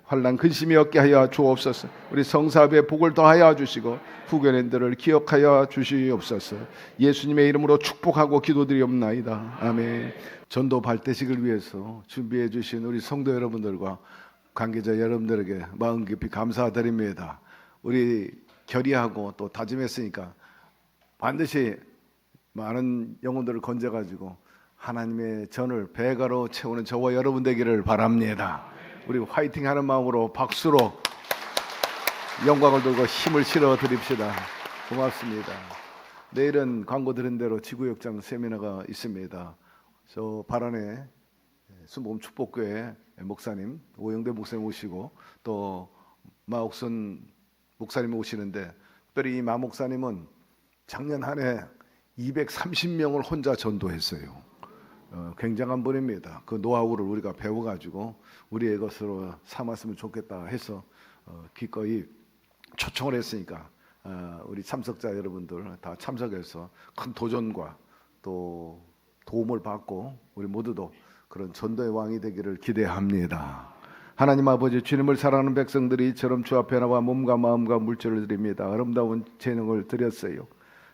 환난 근심이 없게 하여 주옵소서. 우리 성사업에 복을 더하여 주시고 후견인들을 기억하여 주시옵소서. 예수님의 이름으로 축복하고 기도드리옵나이다. 아멘. 전도 발대식을 위해서 준비해 주신 우리 성도 여러분들과 관계자 여러분들에게 마음 깊이 감사드립니다. 우리 결의하고 또 다짐했으니까 반드시 많은 영혼들을 건져가지고 하나님의 전을 배가로 채우는 저와 여러분 되기를 바랍니다. 우리 화이팅하는 마음으로 박수로 영광을 돌고 힘을 실어 드립시다. 고맙습니다. 내일은 광고 드린 대로 지구역장 세미나가 있습니다. 저 발안에 순복음 축복교회 목사님 오영대 목사님 오시고 또 마옥선 목사님 오시는데, 특별히 이 마 목사님은 작년 한 해 230명을 혼자 전도했어요. 굉장한 분입니다. 그 노하우를 우리가 배워가지고 우리의 것으로 삼았으면 좋겠다 해서 기꺼이 초청을 했으니까 우리 참석자 여러분들 다 참석해서 큰 도전과 또 도움을 받고 우리 모두도 그런 전도의 왕이 되기를 기대합니다. 하나님 아버지, 주님을 사랑하는 백성들이 이처럼 주 앞에 나와 몸과 마음과 물질을 드립니다. 아름다운 재능을 드렸어요.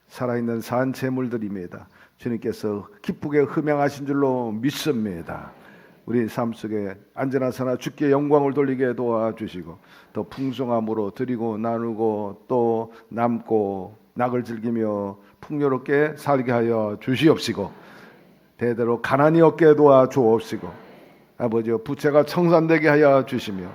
살아있는 산 제물들입니다. 주님께서 기쁘게 흠양하신 줄로 믿습니다. 우리 삶 속에 안전하사나 주께 영광을 돌리게 도와주시고 더 풍성함으로 드리고 나누고 또 남고 낙을 즐기며 풍요롭게 살게 하여 주시옵시고, 대대로 가난이 없게 도와주옵시고, 아버지 부채가 청산되게 하여 주시며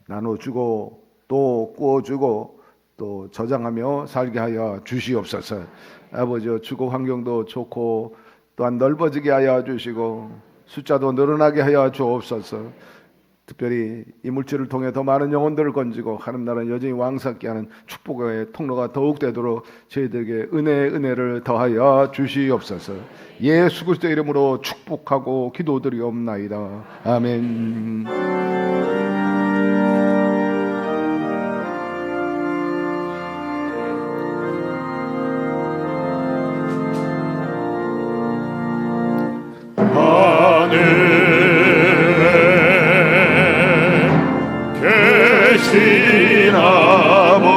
나눠주고 또 구워주고 또 저장하며 살게 하여 주시옵소서. 아버지 주거 환경도 좋고 또한 넓어지게 하여 주시고 숫자도 늘어나게 하여 주옵소서. 특별히 이 물질을 통해 더 많은 영혼들을 건지고 하나님 나라는 여전히 왕성케 하는 축복의 통로가 더욱 되도록 저희들에게 은혜를 더하여 주시옵소서. 예수 그리스도의 이름으로 축복하고 기도드리옵나이다. 아멘. 계신 아버지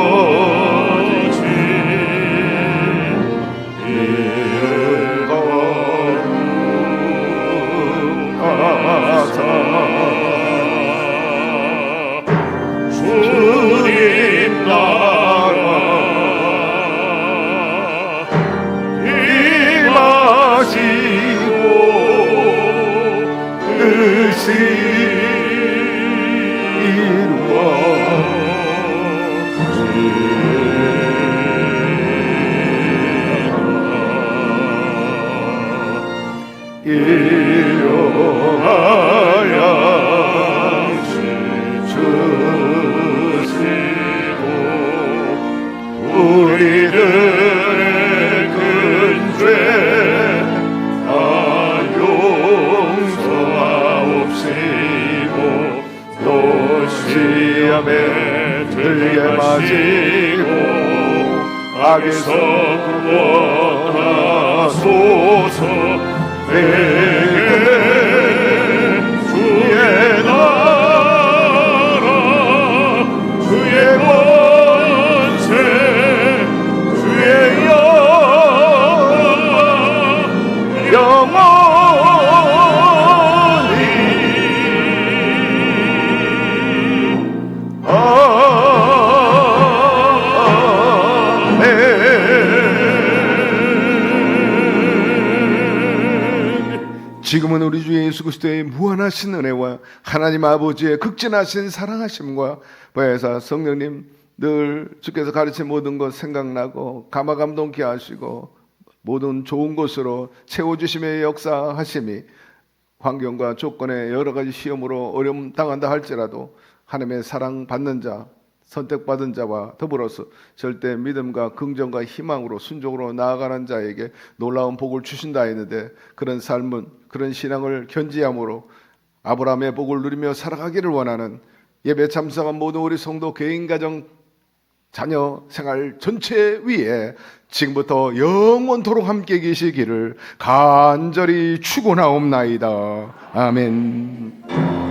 이름 거룩하사 주님 나라 임하시고 뜻이 일용하여 주시고 우리들의 큰 죄 다 용서하옵시고 또 시험에 들게 마시고 악에서 구원하소서. 내게 주의 나라 주의 권세 주의 영원히 지금은 우리 주 예수 그리스도의 무한하신 은혜와 하나님 아버지의 극진하신 사랑하심과 보혜사 성령님 늘 주께서 가르친 모든 것 생각나고 감화감동케 하시고 모든 좋은 것으로 채워주심의 역사하심이 환경과 조건의 여러 가지 시험으로 어려움 당한다 할지라도 하나님의 사랑받는 자, 선택받은 자와 더불어서 절대 믿음과 긍정과 희망으로 순종으로 나아가는 자에게 놀라운 복을 주신다 했는데, 그런 삶은, 그런 신앙을 견지함으로 아브라함의 복을 누리며 살아가기를 원하는 예배 참석한 모든 우리 성도 개인 가정 자녀 생활 전체 위에 지금부터 영원토록 함께 계시기를 간절히 축원하옵나이다. 아멘.